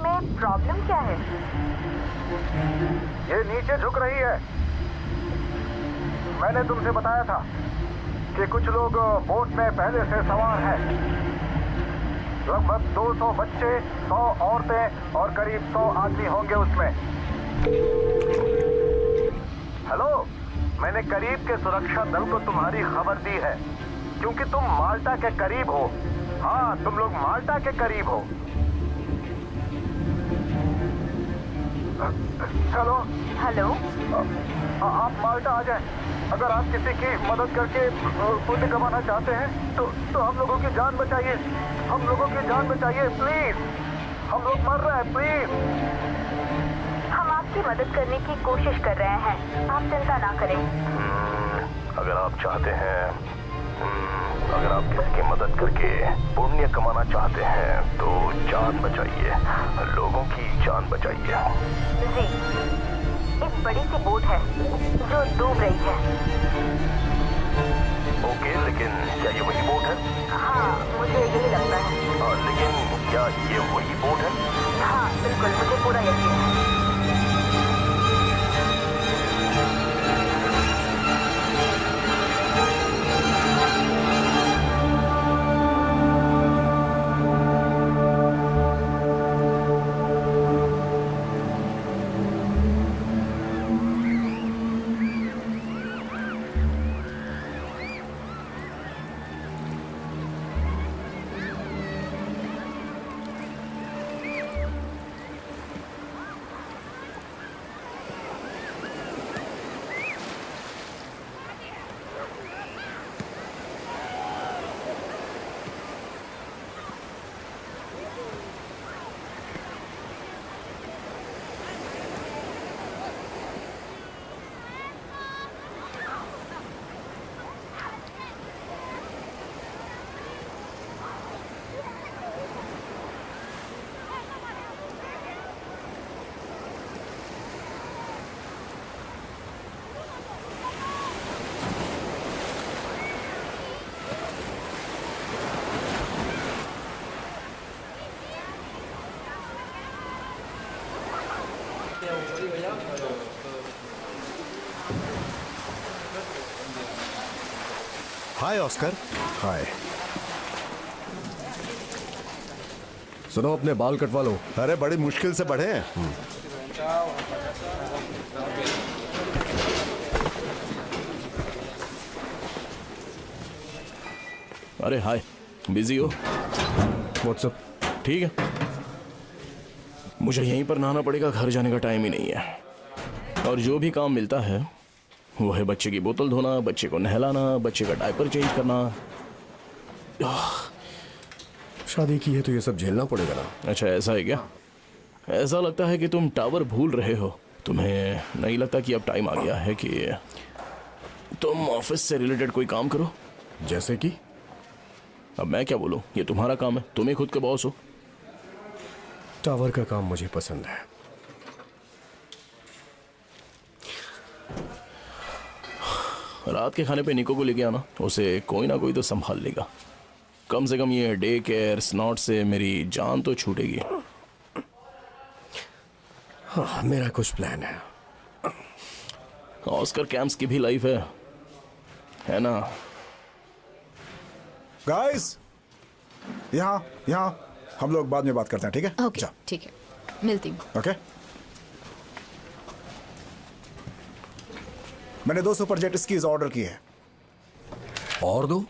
में प्रॉब्लम क्या है? ये नीचे झुक रही है। मैंने तुमसे बताया था कि कुछ लोग बोट में पहले से सवार हैं। लगभग 200 बच्चे, 100 औरतें और करीब 100 आदमी होंगे उसमें। हेलो, मैंने करीब के सुरक्षा दल को तुम्हारी खबर दी है क्योंकि तुम माल्टा के करीब हो। हाँ, तुम लोग माल्टा के करीब हो। चलो। हेलो, आप माल्टा आ जाएं। अगर आप किसी की मदद करके पुण्य कमाना चाहते हैं तो हम लोगों की जान बचाइए। हम लोगों की जान बचाइए प्लीज। हम लोग मर रहे हैं प्लीज। हम आपकी मदद करने की कोशिश कर रहे हैं, आप चिंता ना करें। अगर आप चाहते हैं, अगर आप किसी की मदद करके पुण्य कमाना चाहते हैं तो जान बचाइए, लोगों की जान बचाइए। जी, एक बड़ी सी बोट है जो डूब रही है। ओके, लेकिन क्या ये वही बोट है? हाँ, मुझे यही लगता है। लेकिन क्या ये वही बोट है? हाँ बिल्कुल, मुझे पूरा यकीन है। हाय ऑस्कर। हाय। सुनो, अपने बाल कटवा लो। अरे बड़ी मुश्किल से बढ़े हैं। अरे हाय, बिजी हो? व्हाट्सअप। ठीक है, मुझे यहीं पर नहाना पड़ेगा, घर जाने का टाइम ही नहीं है। और जो भी काम मिलता है वो है बच्चे की बोतल धोना, बच्चे को नहलाना, बच्चे का डायपर चेंज करना। शादी की है तो ये सब झेलना पड़ेगा ना। अच्छा, ऐसा है क्या? ऐसा लगता है कि तुम टावर भूल रहे हो। तुम्हें नहीं लगता कि अब टाइम आ गया है कि तुम ऑफिस से रिलेटेड कोई काम करो? जैसे कि? अब मैं क्या बोलूं, ये तुम्हारा काम है, तुम ही खुद के बॉस हो। टावर का काम मुझे पसंद है। रात के खाने पे निको को लेके आना, उसे कोई ना कोई तो संभाल लेगा। कम से कम ये डे केयर स्नॉट से मेरी जान तो छूटेगी। हाँ, मेरा कुछ प्लान है। ऑस्कर कैंप्स की भी लाइफ है ना? गाइस, यहाँ हम लोग बाद में बात करते हैं, ठीक है? ओके, ठीक है, मिलती हूँ। ओके। मैंने 2 सुपर जेट स्कीज ऑर्डर की है। और दो?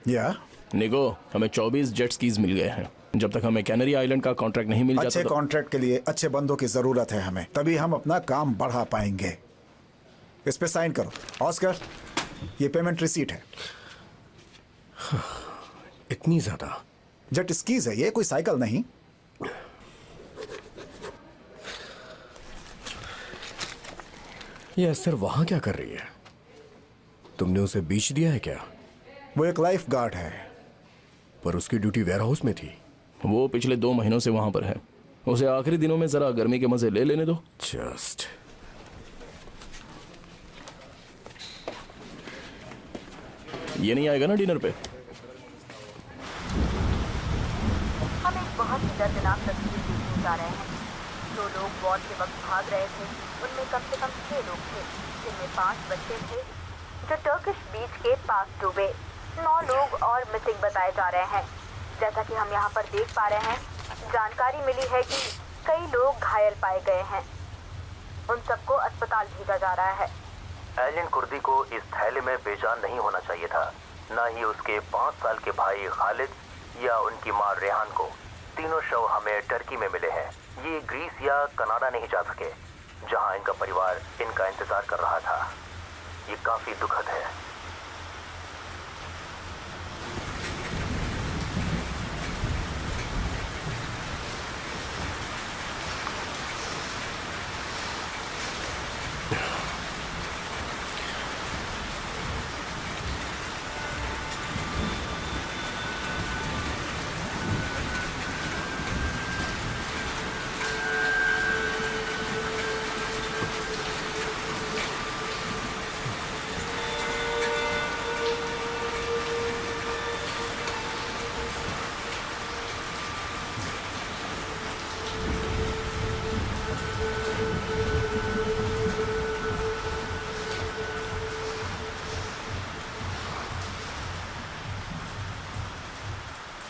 या निको, हमें 24 जेट स्कीज मिल गए हैं। जब तक हमें कैनरी आइलैंड का कॉन्ट्रैक्ट नहीं मिल जाता अच्छे कॉन्ट्रैक्ट के लिए अच्छे बंदों की जरूरत है हमें, तभी हम अपना काम बढ़ा पाएंगे। इस पे साइन करो। ऑस्कर, ये पेमेंट रिसीट है। इतनी ज्यादा? जेट स्कीज है ये, कोई साइकिल नहीं। ये अक्सर वहां क्या कर रही है? तुमने उसे बीच दिया है क्या? वो एक लाइफ गार्ड है। पर उसकी ड्यूटी वेयर हाउस में थी। वो पिछले 2 महीनों से वहां पर है। उसे आखिरी दिनों में जरा गर्मी के मजे ले लेने दो। जस्ट ये नहीं आएगा ना डिनर पे? हम एक बहुत ही दर्दनाक तस्वीर देखने जा रहे हैं। जो लोग वॉर के वक्त भाग रहे थे उनमें कम से कम 6 लोग थे, जिनमें 5 बच्चे थे जो टर्किश बीच के पास डूबे। 9 लोग और मिसिंग बताए जा रहे हैं। जैसा कि हम यहाँ पर देख पा रहे हैं, जानकारी मिली है कि कई लोग घायल पाए गए हैं। उन सबको अस्पताल भेजा जा रहा है। एलिन कुर्दी को इस थैले में बेजान नहीं होना चाहिए था, न ही उसके 5 साल के भाई खालिद या उनकी मां रेहान को। तीनों शव हमें टर्की में मिले हैं। ये ग्रीस या कनाडा नहीं जा सके, जहां इनका परिवार इनका इंतजार कर रहा था। ये काफी दुखद है।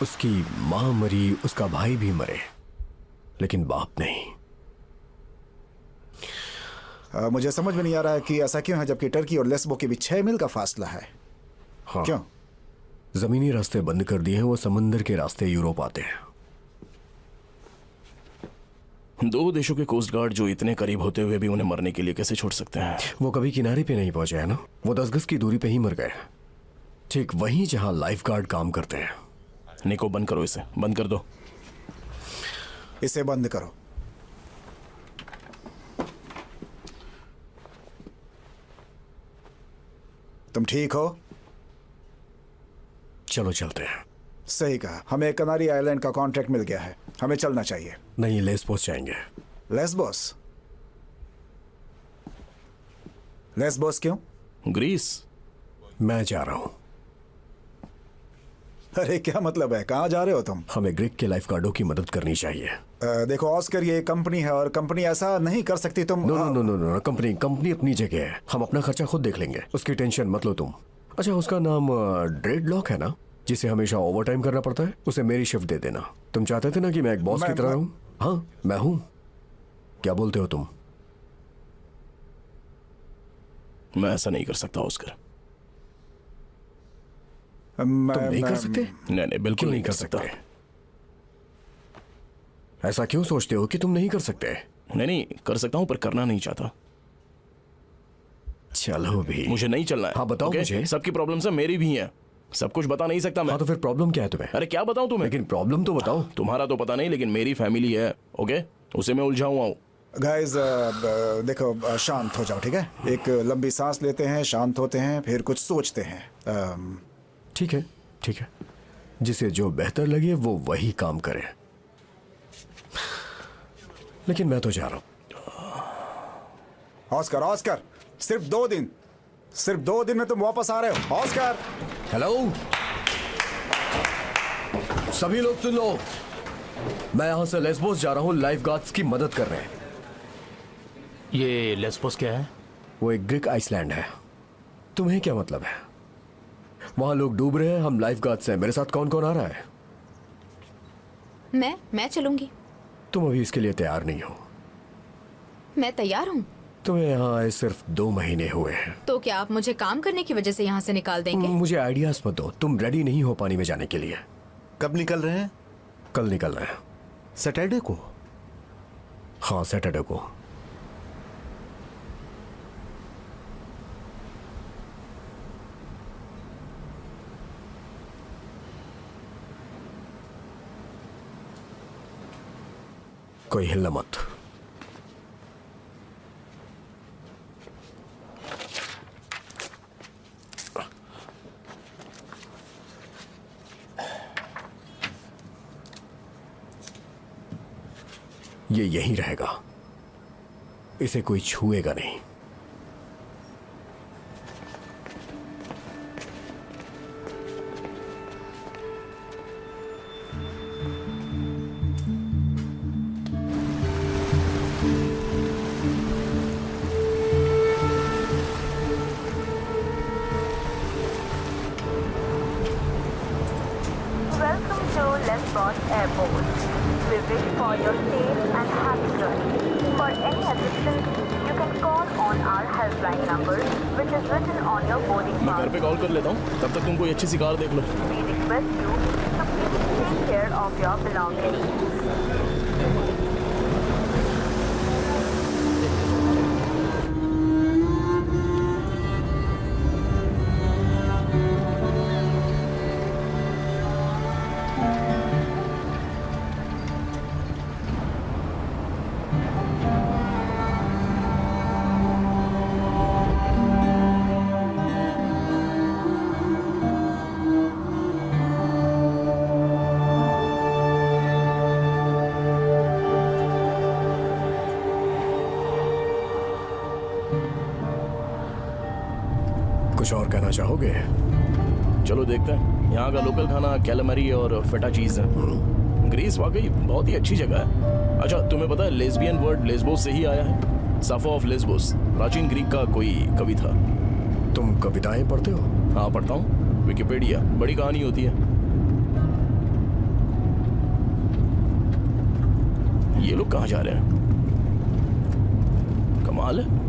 उसकी मां मरी, उसका भाई भी मरे, लेकिन बाप नहीं। मुझे समझ में नहीं आ रहा है कि ऐसा क्यों है, जबकि टर्की और लेस्बो के बीच 6 मील का फासला है। हाँ, क्यों? जमीनी रास्ते बंद कर दिए हैं, वो समंदर के रास्ते यूरोप आते हैं। 2 देशों के कोस्ट गार्ड जो इतने करीब होते हुए भी उन्हें मरने के लिए कैसे छोड़ सकते हैं? वो कभी किनारे पे नहीं पहुंचे है ना, वो 10 गज की दूरी पे ही मर गए, ठीक वहीं जहां लाइफ गार्ड काम करते हैं। निको, बंद करो इसे, बंद कर दो। इसे बंद करो। तुम ठीक हो? चलो चलते हैं। सही कहा। हमें कनारी आइलैंड का कॉन्ट्रैक्ट मिल गया है, हमें चलना चाहिए। नहीं, लेस्बोस जाएंगे। लेस्बोस? लेस्बोस क्यों? ग्रीस। मैं जा रहा हूं। अरे क्या मतलब है, कहाँ जा रहे हो तुम? हमें ग्रीक के लाइफ गार्डों की मदद करनी चाहिए। देखो ऑस्कर, ये कंपनी है और कंपनी ऐसा नहीं कर सकती। तुम no no no no no, company अपनी जगह है, हम अपना खर्चा खुद देख लेंगे, उसकी टेंशन मत लो तुम। अच्छा, उसका नाम ड्रेडलॉक है ना, जिसे हमेशा ओवर टाइम करना पड़ता है, उसे मेरी शिफ्ट दे देना। तुम चाहते थे ना कि मैं एक बॉस की तरह रहूं? हाँ, मैं हूं। क्या बोलते हो तुम? मैं ऐसा नहीं कर सकता ऑस्कर। तुम नहीं कर सकते? नहीं, बिल्कुल नहीं कर सकता। ऐसा क्यों सोचते हो कि तुम नहीं कर सकते? नहीं, कर सकता हूं पर करना नहीं चाहता। चलो भी, मुझे नहीं चलना है। हाँ बताओ okay? मुझे। सबकी प्रॉब्लम्स है, मेरी भी हैं। सब कुछ बता नहीं सकता मैं। हाँ तो फिर प्रॉब्लम क्या है तुम्हें? अरे क्या बताऊं तुम्हें? लेकिन प्रॉब्लम तो बताओ। तुम्हारा तो पता नहीं, लेकिन मेरी फैमिली है, ओके? उसे मैं उलझा हुआ हूं। गाइस, देखो, शांत हो जाओ, ठीक है? एक लंबी सांस लेते हैं, शांत होते हैं, फिर कुछ सोचते हैं। ठीक है, ठीक है, जिसे जो बेहतर लगे वो वही काम करे। लेकिन मैं तो जा रहा हूं। ऑस्कर, सिर्फ 2 दिन, सिर्फ 2 दिन में तुम वापस आ रहे हो। ऑस्कर! हेलो, सभी लोग सुन लो, मैं यहां से लेस्बोस जा रहा हूं, लाइफ गार्ड्स की मदद कर रहे हैं। ये लेस्बोस क्या है? वो एक ग्रीक आइसलैंड है। तुम्हें क्या मतलब है? वहां लोग डूब रहे हैं, हम लाइफ गार्ड्स हैं। मेरे साथ कौन कौन आ रहा है? मैं चलूंगी। तुम अभी इसके लिए तैयार नहीं हो। मैं तैयार हूँ। तुम्हें यहाँ आए सिर्फ 2 महीने हुए हैं। तो क्या आप मुझे काम करने की वजह से यहाँ से निकाल देंगे? मुझे आइडियाज मत दो, तुम रेडी नहीं हो पानी में जाने के लिए। कब निकल रहे हैं? कल निकल रहे हैं। सैटरडे को? हाँ, सैटरडे को। कोई हिलना मत। ये यहीं रहेगा, इसे कोई छुएगा नहीं। for your safe and happy journey. For any assistance, you can call on our helpline number, which is written on your boarding मैं घर pass. पे कॉल कर लेता हूँ, तब तक तुम कोई अच्छी सी कार देख लो। We request you to please take care of your belongings. कुछ और कहना चाहोगे? चलो देखते हैं। यहाँ का लोकल खाना कैलामरी और फेटा चीज है। ग्रीस वाकई बहुत ही अच्छी जगह है। अच्छा, तुम्हें पता है लेस्बियन वर्ड लेस्बोस से ही आया है। साफा ऑफ लेस्बोस प्राचीन ग्रीक का कोई कवि था। तुम कविताएं पढ़ते हो? हाँ, पढ़ता हूँ। विकिपीडिया बड़ी कहानी होती है। ये लोग कहाँ जा रहे हैं? कमाल है।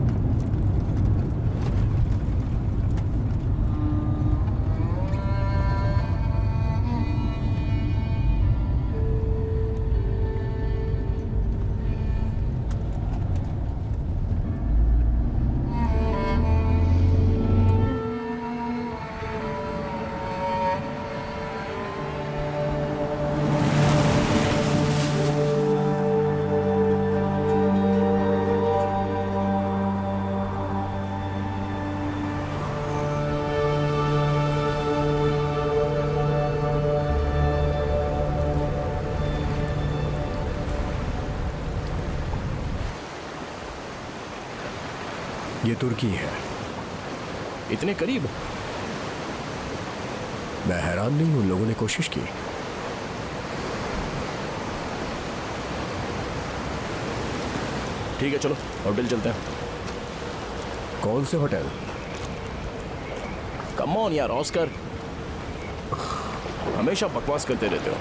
ये तुर्की है। इतने करीब? मैं हैरान नहीं हूं, लोगों ने कोशिश की। ठीक है, चलो होटल चलते हैं। कौन से होटल? कम ऑन यार ऑस्कर, हमेशा बकवास करते रहते हो।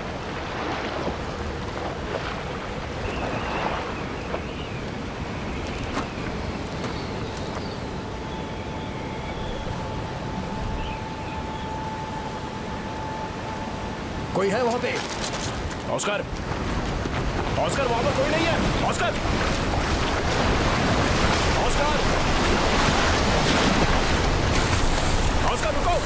कोई है वहां पे? ऑस्कर, ऑस्कर वहां पर कोई नहीं है। ऑस्कर, ऑस्कर, ऑस्कर रुको।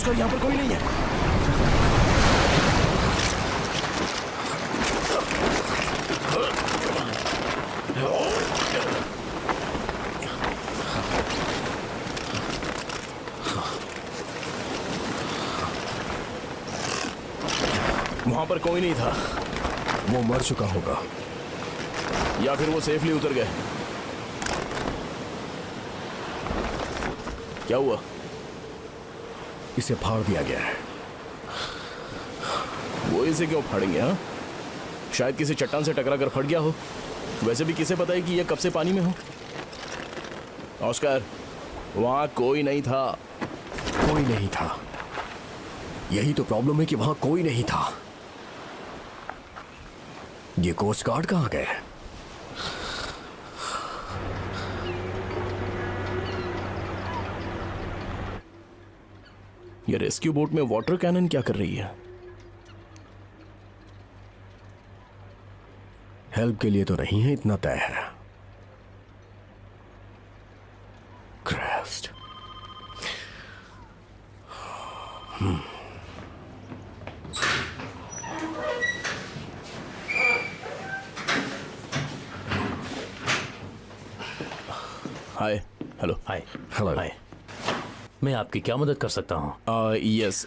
यहाँ पर कोई नहीं है। वहां पर कोई नहीं था। वो मर चुका होगा या फिर वो सेफली उतर गए। क्या हुआ? इसे फाड़ दिया गया है। वो इसे क्यों फाड़ेंगे? हाँ, शायद किसी चट्टान से टकरा कर फट गया हो। वैसे भी किसे पता है कि ये कब से पानी में हो। ऑस्कर, वहां कोई नहीं था। कोई नहीं था, यही तो प्रॉब्लम है कि वहां कोई नहीं था। ये कोस्ट गार्ड कहां गए? ये रेस्क्यू बोट में वाटर कैनन क्या कर रही है? हेल्प के लिए तो नहीं है, इतना तय है। क्रास्ट। हाय, हेलो। हाय। हेलो। हाय। मैं आपकी क्या मदद कर सकता हूँ? यस,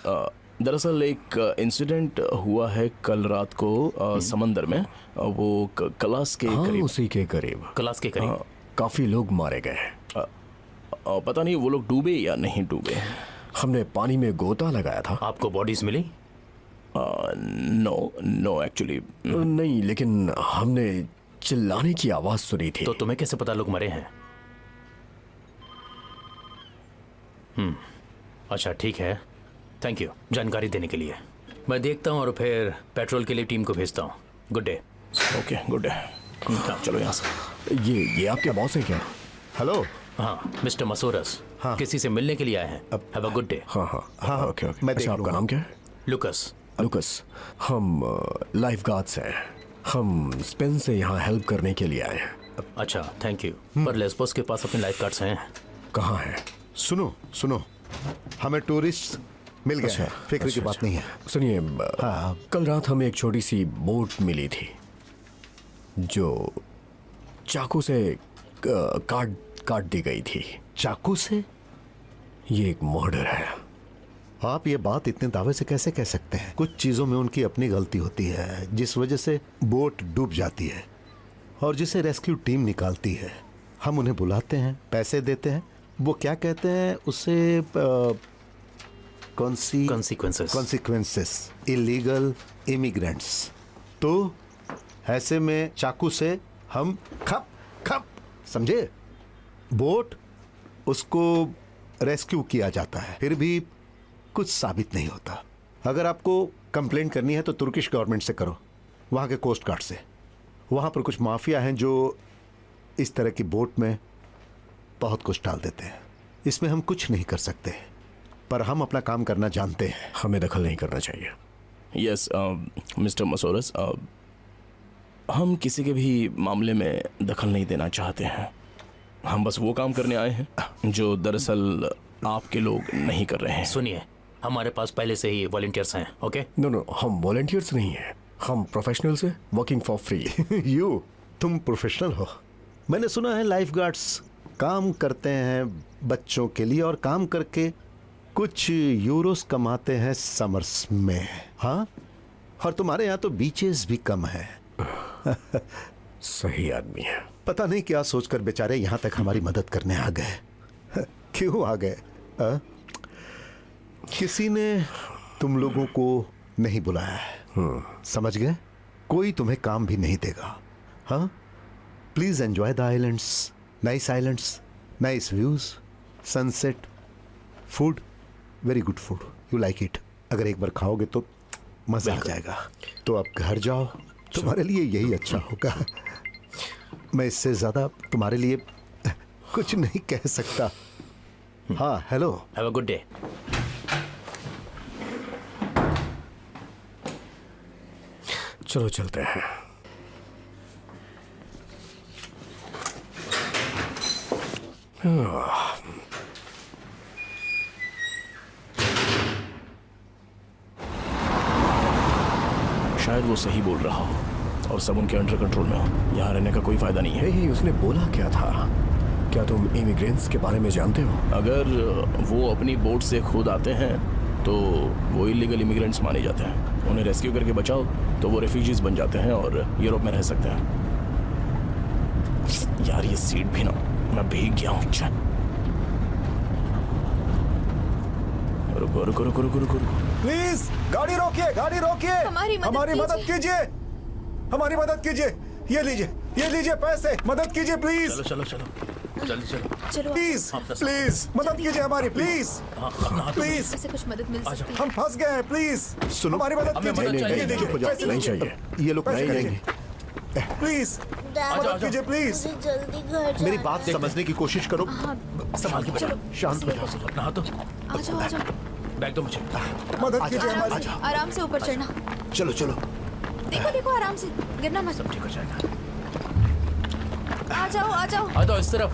दरअसल एक इंसिडेंट हुआ है कल रात को समंदर में, वो कलास के हाँ, करीब। उसी के करीब क्लास के करीब। काफी लोग मारे गए। पता नहीं वो लोग डूबे या नहीं डूबे। हमने पानी में गोता लगाया था। आपको बॉडीज मिली? No actually. नहीं, लेकिन हमने चिल्लाने की आवाज सुनी थी। तो तुम्हें कैसे पता लोग मरे हैं? अच्छा ठीक है, थैंक यू जानकारी देने के लिए। मैं देखता हूँ और फिर पेट्रोल के लिए टीम को भेजता हूँ। Good day. Okay, good day. चलो यहाँ से। ये आपके बॉस है क्या? हेलो। हाँ, मिस्टर मसोरस। हाँ। किसी से मिलने के लिए आए हैं। Have a good day. हाँ हाँ हाँ, ओके ओके। मैं अच्छा, देख आपका लूँगा। नाम क्या है? लुकस। लुकस। हम लाइफ गार्ड्स हैं। हम स्पेन से यहाँ हेल्प करने के लिए आए हैं। अच्छा, थैंक यू। पर लेस्बोस के पास अपने लाइफ गार्ड्स हैं। कहाँ है? सुनो सुनो, हमें टूरिस्ट मिल गए हैं, फिक्र की बात नहीं है। सुनिए, हाँ। कल रात हमें एक छोटी सी बोट मिली थी जो चाकू से काट दी गई थी। चाकू से? ये एक मर्डर है। आप ये बात इतने दावे से कैसे कह सकते हैं? कुछ चीजों में उनकी अपनी गलती होती है जिस वजह से बोट डूब जाती है और जिसे रेस्क्यू टीम निकालती है। हम उन्हें बुलाते हैं, पैसे देते हैं, वो क्या कहते हैं उसे, कॉन्सिक्वेंसेस, इलीगल इमिग्रेंट्स। तो ऐसे में चाकू से हम खप खप, समझे? बोट उसको रेस्क्यू किया जाता है, फिर भी कुछ साबित नहीं होता। अगर आपको कंप्लेन करनी है तो तुर्किश गवर्नमेंट से करो, वहाँ के कोस्ट गार्ड से। वहाँ पर कुछ माफिया हैं जो इस तरह की बोट में बहुत कुछ डाल देते हैं। इसमें हम कुछ नहीं कर सकते, पर हम अपना काम करना जानते हैं। हमें दखल नहीं करना चाहिए। यस मिस्टर मसोरस, हम किसी के भी मामले में दखल नहीं देना चाहते हैं। हम बस वो काम करने आए हैं जो दरअसल आपके लोग नहीं कर रहे हैं। सुनिए, हमारे पास पहले से ही वॉलंटियर्स हैं। ओके? नो, हम वॉलंटियर्स नहीं हैं, हम प्रोफेशनल्स हैं, वर्किंग फॉर फ्री। तुम प्रोफेशनल हो। मैंने सुना है लाइफ गार्ड्स काम करते हैं बच्चों के लिए और काम करके कुछ यूरोस कमाते हैं समर्स में। हाँ, और तुम्हारे यहाँ तो बीचेस भी कम है। सही आदमी है। पता नहीं क्या सोचकर बेचारे यहाँ तक हमारी मदद करने आ गए। क्यों आ गए? किसी ने तुम लोगों को नहीं बुलाया है, समझ गए? कोई तुम्हें काम भी नहीं देगा। हाँ, please enjoy the islands, nice views, sunset, food, very good food, you like it. अगर एक बार खाओगे तो मजा आ जाएगा। तो आप घर जाओ, तुम्हारे लिए यही अच्छा होगा। मैं इससे ज्यादा तुम्हारे लिए कुछ नहीं कह सकता। हाँ, hello. Have a good day. चलो चलते हैं। शायद वो सही बोल रहा हो और सब उनके अंडर कंट्रोल में हो। यहाँ रहने का कोई फायदा नहीं है। हे, उसने बोला क्या था? क्या तुम इमिग्रेंट्स के बारे में जानते हो? अगर वो अपनी बोट से खुद आते हैं तो वो इलीगल इमिग्रेंट्स माने जाते हैं। उन्हें रेस्क्यू करके बचाओ तो वो रेफ्यूजीज बन जाते हैं और यूरोप में रह सकते हैं। यार ये सीट भी ना, मैं भीग गया हूँ। रुको रुको रुको रुको रुको रुको। प्लीज गाड़ी रोकिए, गाड़ी रोकिए। हमारी मदद कीजिए, हमारी मदद कीजिए। ये लीजिए पैसे, मदद कीजिए प्लीज। चलो चलो चलो जल्दी चलो चलो प्लीज प्लीज मदद कीजिए हमारी, प्लीज प्लीज। ऐसे कुछ मदद मिल सकती है? हम फंस गए हैं, प्लीज सुनो, हमारी मदद हमें कीजिए। मदद चाहिए। ये लीजिए, चुप हो जाओ, पैसे नहीं लीजिए। चाहिए। ये लोग पैसे नहीं लीजिए। प्लीज मदद कीजिए, प्लीज। मुझे जल्दी घर मेरी जाना बात समझने की कोशिश करो। संभाल के बैठो। शांत हो जाओ। अपना हाथ दो। आ जाओ। बैग दो मुझे। मदद कीजिए आराम हमारी। से, आराम से ऊपर चढ़ना। चलो चलो। देखो आराम से, गिरना मत। सब ठीक हो जाएगा। आ जाओ। आ जाओ इस तरफ।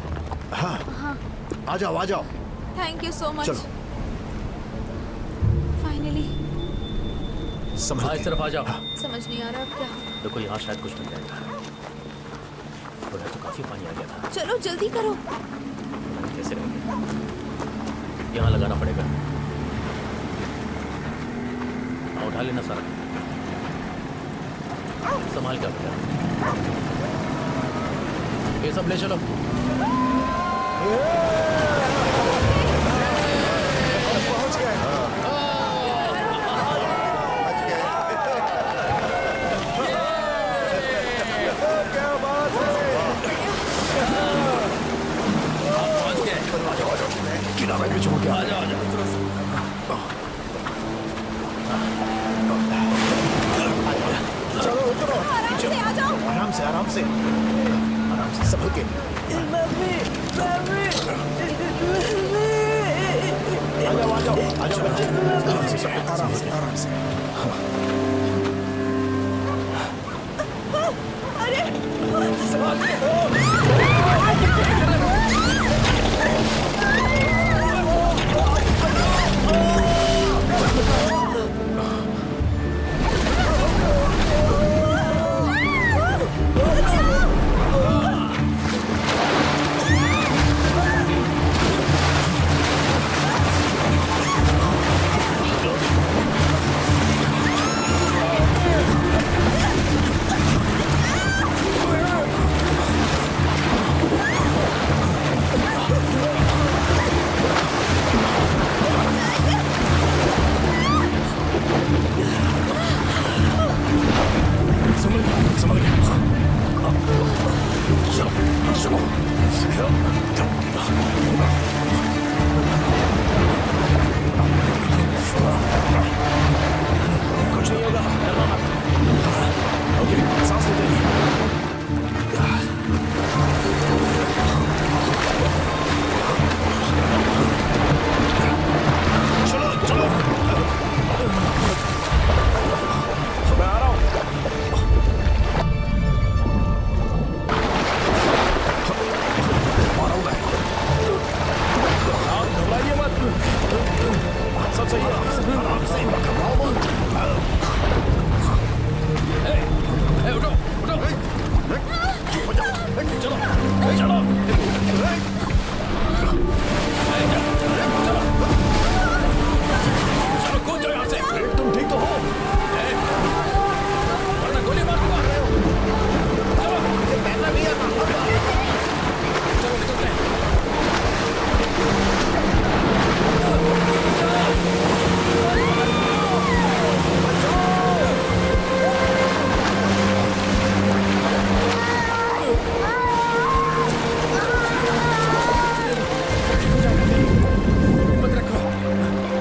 आ जाओ। Thank you so much. चलो। फाइनली। हाँ, इस तरफ आ जाओ। समझ नहीं आ रहा अब क्या। देखो यहाँ शायद कुछ मिल जाएगा। उधर तो काफी पानी आ गया था। चलो जल्दी करो। कैसे रहेंगे? यहाँ लगाना पड़ेगा। हाँ, उठा लेना सारा। संभाल कर बेटा। ये सब ले चलो। किनारे पे छोड़ के आ जाओ। चलो उतरो। आराम से आ जाओ। आराम से आराम से आराम से संभल के। आ जाओ बच्चे। आराम से आराम से। कुछ नहीं होगा, डरना मत। ओके, सांस लेते रहिए। चलो चलो, मैं आ रहा हूँ। आप घबराइए मत, सब सही है। आराम से घबराओ मत। उठो उठो, चुप हो जाओ। चलो चलो, चलो कूद जाओ यहाँ से। तुम ठीक तो हो? वरना गोली मार दूंगा। चलो, पैसा नहीं आता। चलो निकलते हैं। हिम्मत रखो।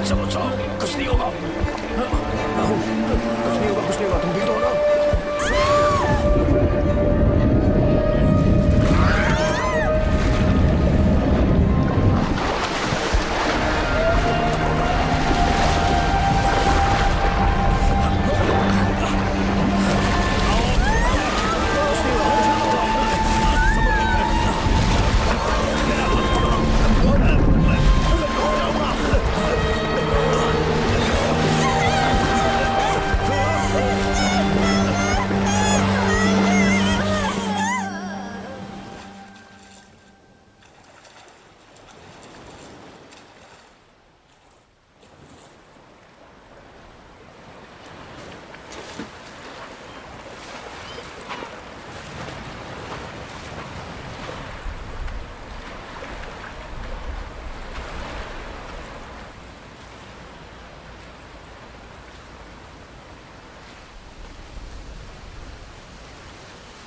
चलो चलो, कुछ नहीं होगा। कुछ नहीं होगा, कुछ नहीं होगा। तुम ठीक हो ना?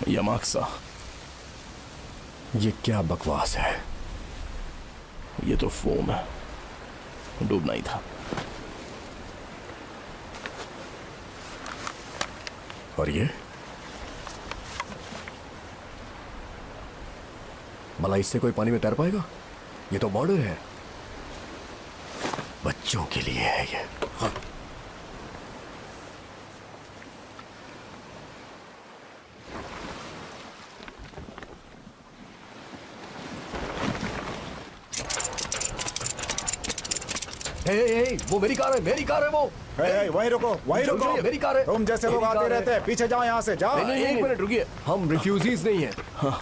यमाक्सा, ये क्या बकवास है? ये तो फोम है, डूबना ही था। और ये भला इससे कोई पानी में तैर पाएगा? ये तो बॉर्डर है, बच्चों के लिए है ये। हाँ। हे, वो मेरी कार है, मेरी कार है वो। वहीं रुको, वहीं चलो, रुको। चलो, मेरी कार है। तुम जैसे लोग मेरी आते कार है। रहते हैं, पीछे जाओ यहाँ से, जाओ। एक मिनट रुकिए। हम रिफ्यूजीज नहीं हैं,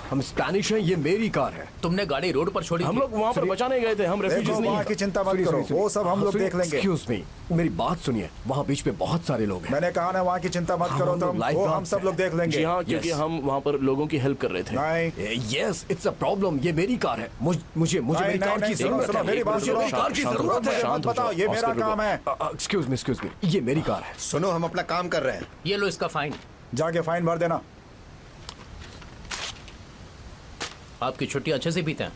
हम स्पेनिश हैं। ये मेरी कार है। तुमने गाड़ी रोड पर छोड़ी हम थी। लोग वहाँ पर बचाने गए थे, हम रेफ्यूजीज देखो, नहीं वहाँ हैं। की चिंता मत करो, वो सब हम लोग देख लेंगे। एक्सक्यूज मी, मेरी बात सुनिए। वहाँ बीच पे बहुत सारे लोग हैं। मैंने कहा ना, वहाँ की चिंता मत करो हम लोग तुम, लाइफ वो हम गार्ड्स सब हैं। लोग देख लेंगे। जी हाँ, क्योंकि Yes. हम वहाँ पर लोगों की हेल्प कर रहे थे। नहीं, यस, इट्स अ प्रॉब्लम। ये मेरी कार है। मुझे नहीं, मेरी कार नहीं, की सुनो, जरूरत सुनो, है। मेरी बात मुझे सुनो। मेरी कार की शांत जरूरत रहो, है। शांत मत बताओ, ये ऑस्कर मेरा रुको। काम है। एक्सक्यूज मी, ये मेरी कार है। सुनो, हम अपना काम कर रहे हैं। ये लो इसका फाइन। जाके फाइन भर देना। आपकी छुट्टी अच्छे से बीते हैं।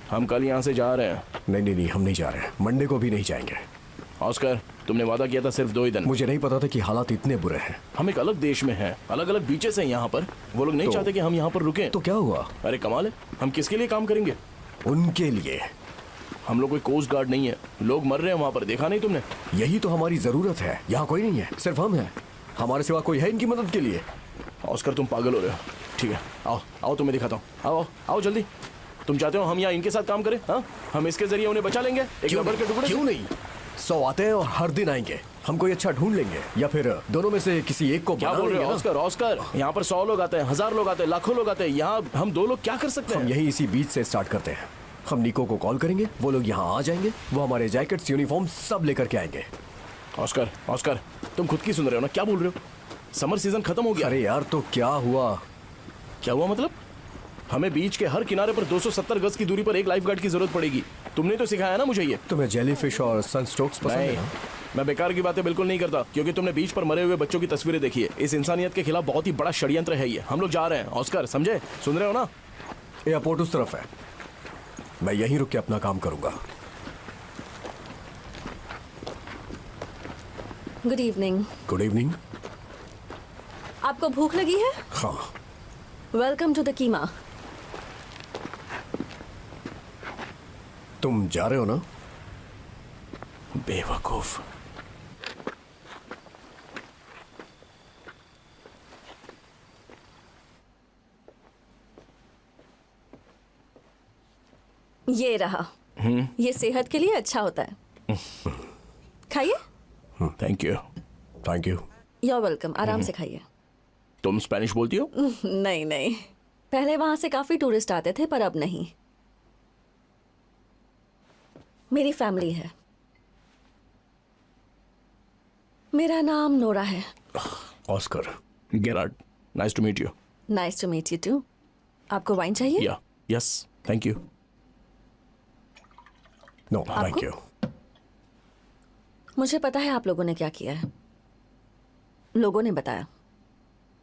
हम कल यहाँ से जा रहे हैं। नहीं, हम नहीं जा रहे हैं। मंडे को भी नहीं जाएंगे। ऑस्कर, तुमने वादा किया था सिर्फ 2 ही दिन। मुझे नहीं पता था कि हालात इतने बुरे हैं। हम एक अलग देश में हैं, अलग अलग बीचेस हैं यहाँ पर। वो लोग नहीं तो- चाहते कि हम यहाँ पर रुकें। तो क्या हुआ? अरे कमाल है, हम किसके लिए काम करेंगे? उनके लिए। हम लोग कोई कोस्ट गार्ड नहीं है। लोग मर रहे हैं वहाँ पर, देखा नहीं तुमने? यही तो हमारी जरूरत है। यहाँ कोई नहीं है, सिर्फ हम हैं। हमारे सिवा कोई है इनकी मदद के लिए? ऑस्कर, तुम पागल हो रहे हो। ठीक है, आओ आओ, तुम्हें दिखाता हूँ। आओ आओ जल्दी। तुम चाहते हो हम यहाँ इनके साथ काम करें? हाँ, हम इसके जरिए उन्हें बचा लेंगे एक रबड़ के टुकड़े से। क्यों नहीं? 100 आते हैं और हर दिन आएंगे। हम कोई अच्छा ढूंढ लेंगे, या फिर दोनों में से किसी एक को क्या बना बोल रहे लेंगे हो ना। ऑस्कर? ऑस्कर, यहाँ पर 100 लोग आते हैं, 1000 लोग आते हैं, लाखों लोग आते हैं। यहाँ हम 2 लोग क्या कर सकते हम हैं? यही इसी बीच से स्टार्ट करते हैं। हम निको को कॉल करेंगे, वो लोग यहाँ आ जाएंगे। वो हमारे जैकेट्स, यूनिफॉर्म सब लेकर के आएंगे। ऑस्कर, ऑस्कर, तुम खुद की सुन रहे हो ना? क्या बोल रहे हो? समर सीजन खत्म हो गया। अरे यार, तो क्या हुआ? क्या हुआ मतलब? हमें बीच के हर किनारे पर 270 गज की दूरी पर एक लाइफ गार्ड की जरूरत पड़ेगी। तुमने तो सिखाया ना मुझे ये। तुम्हें जेलीफिश और सनस्ट्रोक्स पसंद है नहीं, ना? मैं बेकार की बातें बिल्कुल नहीं करता, क्योंकि तुमने बीच पर मरे हुए बच्चों की तस्वीरें देखी है। इस इंसानियत के खिलाफ बहुत ही बड़ा षड्यंत्र है ये। हम लोग जा रहे हैं ऑस्कर, समझे? सुन रहे हो ना? एयरपोर्ट उस तरफ है। मैं यहीं रुक के अपना काम करूंगा। Good evening. Good evening. आपको भूख लगी है? हाँ। वेलकम टू द कीमा। तुम जा रहे हो ना? बेवकूफ। ये रहा। ये सेहत के लिए अच्छा होता है। खाइए। Thank you. Thank you. You are welcome. आराम से खाइए। तुम स्पेनिश बोलती हो? नहीं नहीं, पहले वहां से काफी टूरिस्ट आते थे, पर अब नहीं। मेरी फैमिली है। मेरा नाम नोरा है। Oscar. Gerard, nice to meet you. Nice to meet you too. आपको वाइन चाहिए? Yeah, yes, thank you. No thank you. मुझे पता है आप लोगों ने क्या किया है। लोगों ने बताया।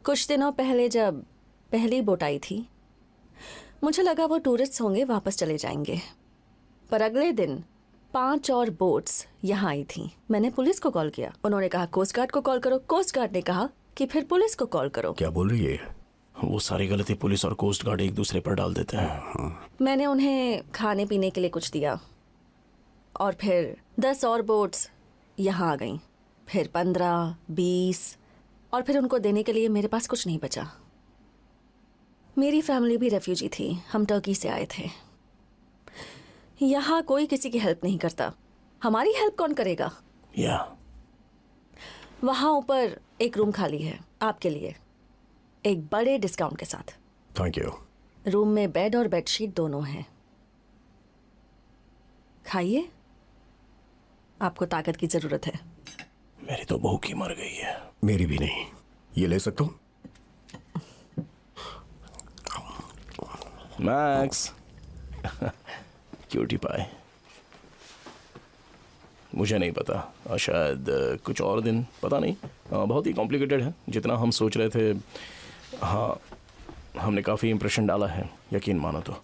कुछ दिनों पहले जब पहली बोट आई थी, मुझे लगा वो टूरिस्ट होंगे, वापस चले जाएंगे। पर अगले दिन 5 और बोट्स यहाँ आई थी। मैंने पुलिस को कॉल किया। उन्होंने कहा कोस्ट गार्ड को कॉल करो। कोस्ट गार्ड ने कहा कि फिर पुलिस को कॉल करो। क्या बोल रही है? वो सारी गलती पुलिस और कोस्ट गार्ड एक दूसरे पर डाल देते हैं। मैंने उन्हें खाने पीने के लिए कुछ दिया, और फिर 10 और बोट्स यहाँ आ गईं। फिर 15, 20, और फिर उनको देने के लिए मेरे पास कुछ नहीं बचा। मेरी फैमिली भी रेफ्यूजी थी। हम टर्की से आए थे। यहाँ कोई किसी की हेल्प नहीं करता। हमारी हेल्प कौन करेगा? या, वहाँ ऊपर एक रूम खाली है आपके लिए, एक बड़े डिस्काउंट के साथ। Thank you. रूम में बेड और बेडशीट दोनों हैं। खाइए, आपको ताकत की जरूरत है। मेरी तो भूख ही मर गई है। मेरी भी नहीं। ये ले सकता हूँ? मैक्स। Cutie pie. मुझे नहीं पता, शायद कुछ और दिन, पता नहीं। बहुत ही कॉम्प्लिकेटेड है जितना हम सोच रहे थे। हाँ, हमने काफ़ी इम्प्रेशन डाला है, यकीन मानो तो।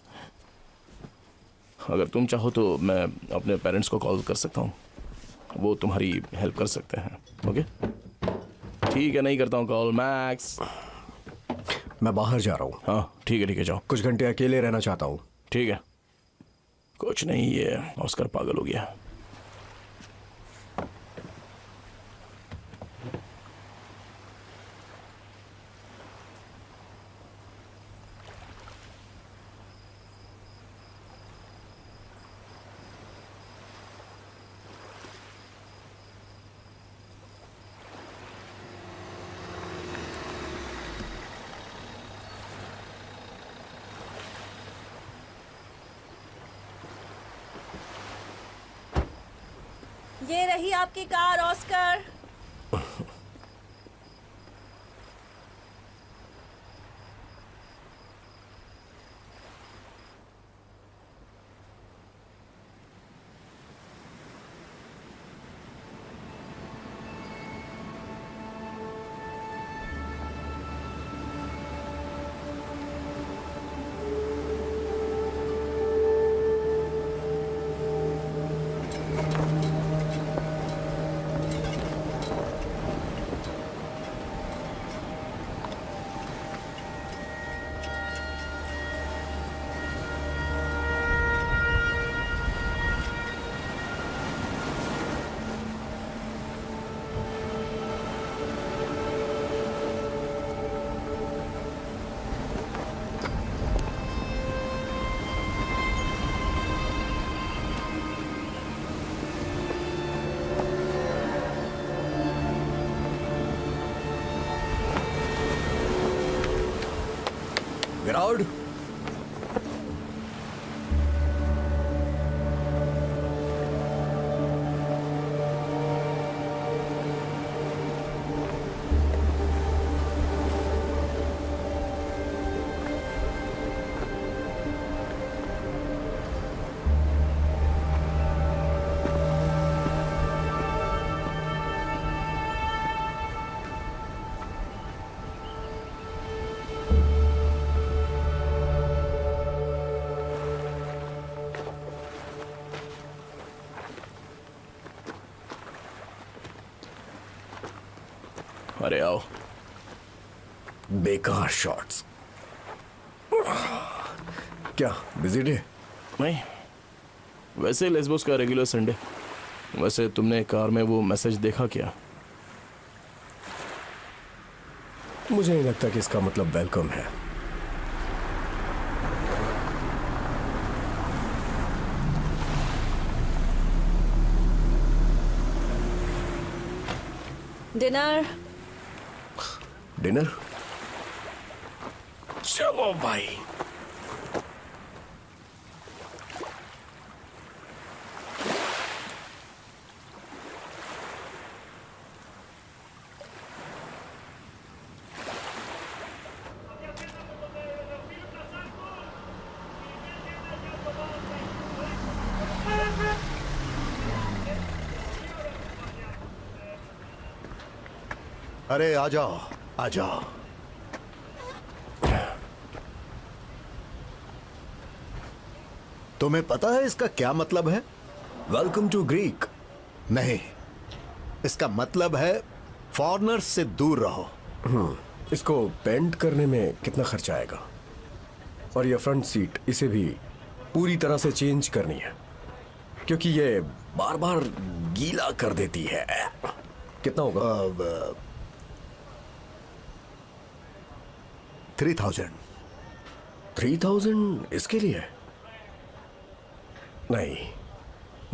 अगर तुम चाहो तो मैं अपने पेरेंट्स को कॉल कर सकता हूँ, वो तुम्हारी हेल्प कर सकते हैं। ओके ठीक है, नहीं करता हूँ कॉल। मैक्स, मैं बाहर जा रहा हूँ। हाँ ठीक है, जाओ। कुछ घंटे अकेले रहना चाहता हूँ। ठीक है, कुछ नहीं, ये ऑस्कर पागल हो गया। ये रही आपकी कार ऑस्कर। विराट, अरे आओ। बेकार शॉट्स। क्या बिजी डे? नहीं, वैसे लेस्बोस का रेगुलर संडे। वैसे तुमने कार में वो मैसेज देखा क्या? मुझे नहीं लगता कि इसका मतलब वेलकम है। डिनर। डिनर? चलो भाई। अरे आ जाओ, आ जाओ। तुम्हें पता है इसका क्या मतलब है? Welcome to Greek. नहीं, इसका मतलब है फॉरेनर्स से दूर रहो। इसको पेंट करने में कितना खर्चा आएगा? और ये फ्रंट सीट, इसे भी पूरी तरह से चेंज करनी है क्योंकि ये बार बार गीला कर देती है। कितना होगा? 3000। 3000 इसके लिए? नहीं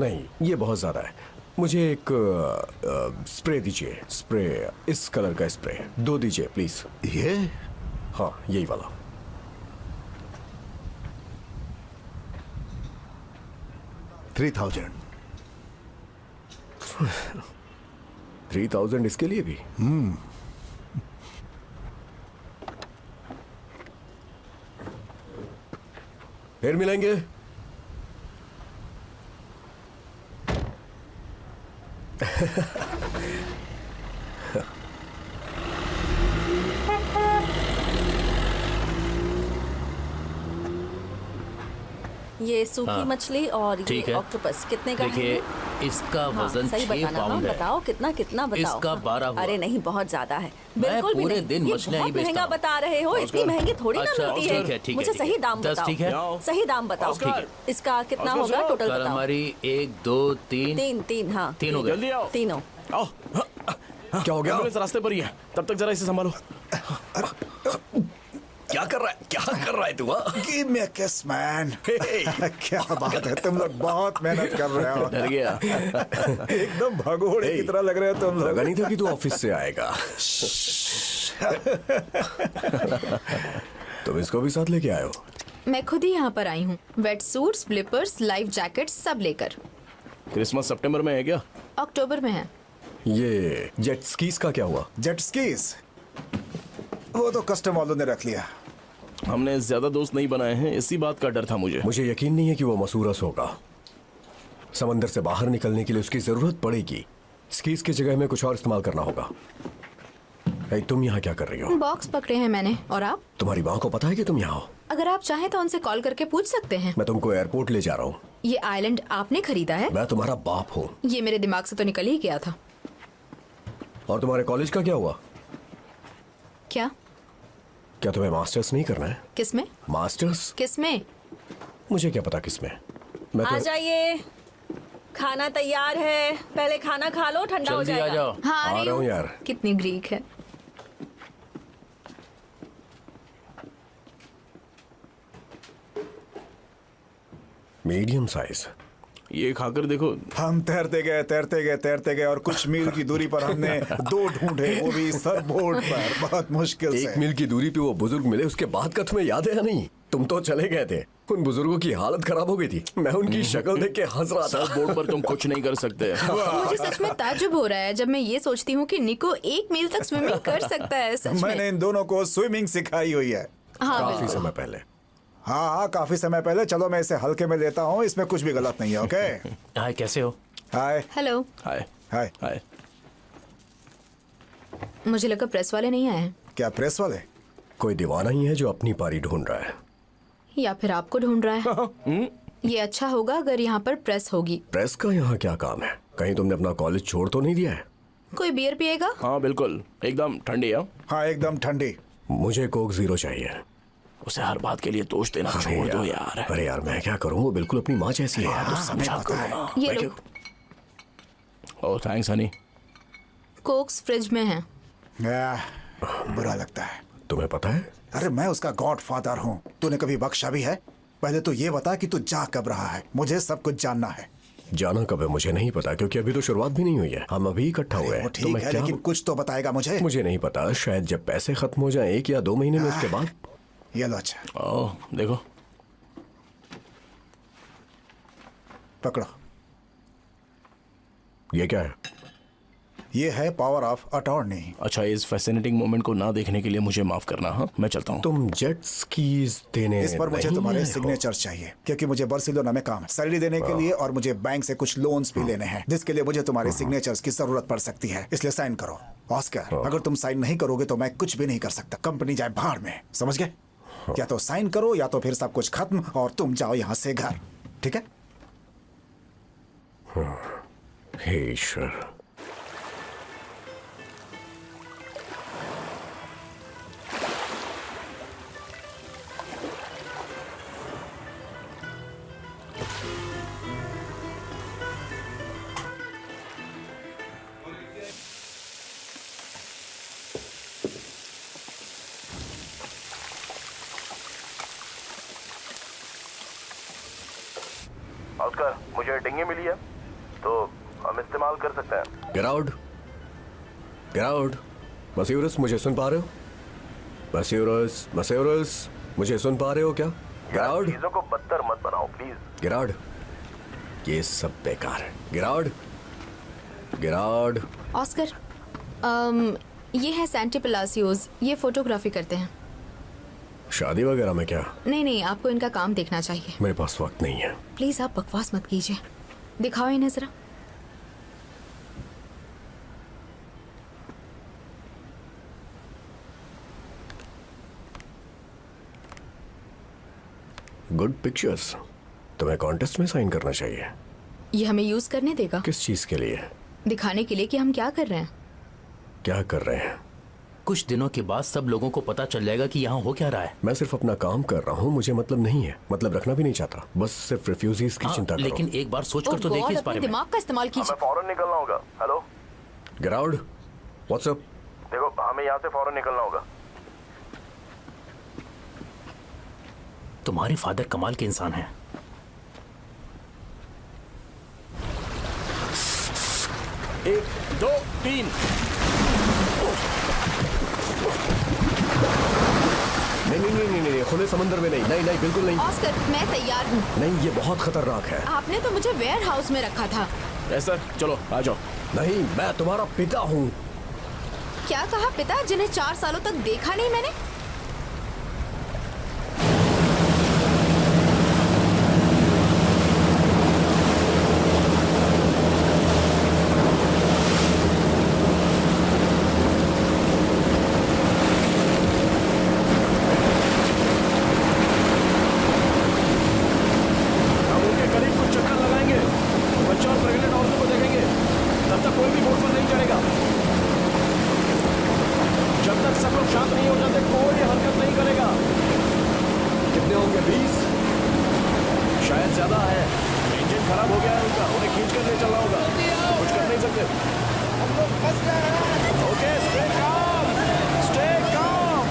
नहीं, ये बहुत ज्यादा है। मुझे एक स्प्रे दीजिए। स्प्रे, इस कलर का स्प्रे 2 दीजिए प्लीज। ये? हाँ, यही वाला। 3000। 3000 इसके लिए भी? फिर मिलेंगे। ये सूखी मछली और ठीक ये है। ऑक्टोपस कितने का है? देखिए, इसका वजन सही 6 बताना। हाँ, पाउंड है। बताओ कितना कितना बताओ। इसका 12 हुआ। अरे नहीं, बहुत ज्यादा है। मैं बिल्कुल भी पूरे नहीं। दिन ये मछलियाँ ही बहुत बेचता महंगा हूँ। बता रहे हो। इतनी महंगी थोड़ी ना अच्छा, मिलती ठीक है, है। ठीक है, मुझे ठीक सही है। दाम 10 बताओ। ठीक है? सही दाम बताओ। ठीक है। इसका कितना होगा टोटल बताओ। हमारी 1 2 3 तीन। हाँ, 3 हो गए। जल्दी आओ। तीनों। आओ। क्या हो गया? एम्बुलेंस रास्ते पर ही है, तब तक जरा इसे संभालो। क्या कर रहा है? क्या कर रहा है तू? Give me a kiss, man. क्या बात है, तुम लोग बहुत मेहनत कर रहे हो। डर गया। एकदम भगोड़े की तरह लग रहे हो तुम लोग। लगा नहीं था कि तू ऑफिस से आएगा। तुम इसको भी साथ लेके आए हो? मैं खुद ही यहाँ पर आई हूँ, wet suits, flippers, life jackets सब लेकर। क्रिसमस सितंबर में है क्या? अक्टूबर में है। ये जेट स्कीज का क्या हुआ? जेट स्कीज वो तो कस्टम वालों ने रख लिया। हमने ज्यादा दोस्त नहीं बनाए हैं, इसी बात का डर था मुझे। मुझे यकीन नहीं है कि वो मसूरस होगा। समंदर से बाहर निकलने के लिए उसकी जरूरत पड़ेगी। स्कीज की जगह में कुछ और इस्तेमाल करना होगा। तुम यहाँ क्या कर रही हो? बॉक्स पकड़े हैं मैंने। और आप? तुम्हारी माँ को पता है कि तुम यहाँ हो? अगर आप चाहें तो उनसे कॉल करके पूछ सकते हैं। मैं तुमको एयरपोर्ट ले जा रहा हूँ। ये आइलैंड आपने खरीदा है? मैं तुम्हारा बाप हूँ। ये मेरे दिमाग से तो निकल ही गया था। और तुम्हारे कॉलेज का क्या हुआ? क्या तुम्हें मास्टर्स नहीं करना है? किसमें? मास्टर्स किसमें? मुझे क्या पता किसमें। मैं आ जाइए, खाना तैयार है। पहले खाना खा लो, ठंडा हो जल्दी आ जाएगा। जाओ। हाँ आ रहा हूँ यार। कितनी ग्रीक है। Medium size. ये खाकर देखो। हम तैरते गए और कुछ मील की दूरी पर हमने 2 ढूंढे, वो भी सरबोर्ड पर, बहुत मुश्किल से। 1 मील की दूरी पे वो बुजुर्ग मिले, उसके बाद का तुम्हें याद है या नहीं? तुम तो चले गए थे। उन बुजुर्गों की हालत खराब हो गई थी। मैं उनकी शक्ल देख के हंस रहा था। बोर्ड पर तुम कुछ नहीं कर सकते। मुझे सच में ताज्जुब हो रहा है जब मैं ये सोचती हूँ कि निको 1 मील तक स्विमिंग कर सकता है। सच मैंने में। इन दोनों को स्विमिंग सिखाई हुई है। हाँ काफी बिल्कुल। समय पहले। हाँ, काफी समय पहले। चलो मैं इसे हल्के में लेता हूँ, इसमें कुछ भी गलत नहीं है। ओके। हाय, कैसे हो? Hi hello. Hi hi. Hi. मुझे लगा प्रेस वाले नहीं आए हैं। क्या प्रेस वाले? कोई दीवाना ही है जो अपनी पारी ढूंढ रहा है। या फिर आपको ढूंढ रहा है। ये अच्छा होगा अगर यहाँ पर प्रेस होगी। प्रेस का यहाँ क्या काम है? कहीं तुमने अपना कॉलेज छोड़ तो नहीं दिया है? कोई बियर पिएगा? हाँ बिल्कुल, एकदम ठंडी है। हाँ, एकदम ठंडी। मुझे कोक 0 चाहिए। उसे हर बात के लिए दोष देना छोड़ दो यार। अरे यार, मैं क्या करूँ? वो बिल्कुल अपनी माँ जैसी है। हाँ, समझा हमें पता करो है। ना। ये मैं लो। क्या- ओह थैंक्स हनी। कोक्स फ्रिज में है। बुरा लगता है। तुम्हें पता है? अरे मैं उसका गॉडफादर हूँ। तूने कभी बख्शा भी है? पहले तो ये बता कि तू जा कब रहा है। मुझे सब कुछ जानना है। जाना कब है मुझे नहीं पता, क्योंकि अभी तो शुरुआत भी नहीं हुई है। हम अभी इकट्ठा हुए वो हैं। तो ठीक मैं है, क्या लेकिन कुछ तो बताएगा मुझे। मुझे नहीं पता। शायद जब पैसे खत्म हो जाए 1 या 2 महीने में, उसके बाद। ये लो। अच्छा, ओह देखो। पकड़ो। ये क्या है? ये है पावर ऑफ अटॉर्नी। अच्छा, इस फैसिनेटिंग मोमेंट को ना देखने के लिए मुझे माफ करना। हाँ, मैं चलता हूँ। तुम जेट स्कीज देने इस पर मुझे नहीं तुम्हारे आए हो? सिग्नेचर चाहिए, क्योंकि मुझे बार्सिलोना में काम है, सैलरी देने के लिए, और मुझे बैंक से कुछ लोन्स भी लेने हैं, जिसके लिए मुझे तुम्हारे सिग्नेचर्स की जरूरत पड़ सकती है। इसलिए साइन करो ऑस्कर। अगर तुम साइन नहीं करोगे तो मैं कुछ भी नहीं कर सकता। कंपनी जाए भाड़ में, समझ गए? या तो साइन करो या तो फिर सब कुछ खत्म और तुम जाओ यहाँ से घर। ठीक है? हे ईश्वर। ऑस्कर, मुझे डिंगी मिली है तो हम इस्तेमाल कर सकते हैं। Get out. Get out. मस्यूरस, मुझे सुन पा रहे हो? मस्यूरस, मस्यूरस, मुझे सुन पा रहे हो क्या? Get out. चीजों को बदतर मत बनाओ प्लीज। Get out. ये सब बेकार है। Gate out. Get out. Oscar, ये है सैंटी पलासियोज। ये फोटोग्राफी करते हैं। शादी वगैरह में क्या? नहीं, आपको इनका काम देखना चाहिए। मेरे पास वक्त नहीं है। प्लीज आप बकवास मत कीजिए। दिखाओ इन्हें जरा। Good pictures. तुम्हें कॉन्टेस्ट में साइन करना चाहिए। ये हमें यूज करने देगा? किस चीज के लिए? दिखाने के लिए कि हम क्या कर रहे हैं। क्या कर रहे हैं? कुछ दिनों के बाद सब लोगों को पता चल जाएगा कि यहाँ हो क्या रहा है। मैं सिर्फ अपना काम कर रहा हूँ। मुझे मतलब नहीं है, मतलब रखना भी नहीं चाहता। बस सिर्फ रिफ्यूजीज की चिंता करो। लेकिन एक बार सोच कर तो ओह देखिए गॉड, इस बारे अपने में। दिमाग का इस्तेमाल हमें कीजिए। फौरन निकलना होगा। Hello, get out. व्हाट्सअप। देखो हमें यहाँ से फौरन निकलना होगा। तुम्हारे फादर कमाल के इंसान हैं। 1 2 3। नहीं, खुले समंदर में नहीं। नहीं, बिल्कुल नहीं। ऑस्कर, मैं तैयार हूँ। नहीं, ये बहुत खतरनाक है। आपने तो मुझे वेयर हाउस में रखा था। सर चलो आ जाओ। नहीं, मैं तुम्हारा पिता हूँ। क्या कहा पिता, जिन्हें 4 सालों तक देखा नहीं मैंने? हम उनके करीब कुछ चक्कर लगाएंगे, बच्चों और प्रेग्नेंट औरतों को देखेंगे। तब तक कोई भी बोट पर नहीं चढ़ेगा। जब तक सब लोग शांत नहीं हो जाते कोई हरकत नहीं करेगा। कितने होंगे? 20? शायद ज्यादा है। इंजन खराब हो गया है उनका, उन्हें खींच कर ले चलना होगा। कुछ कर नहीं सकते। Okay, stay calm, stay calm,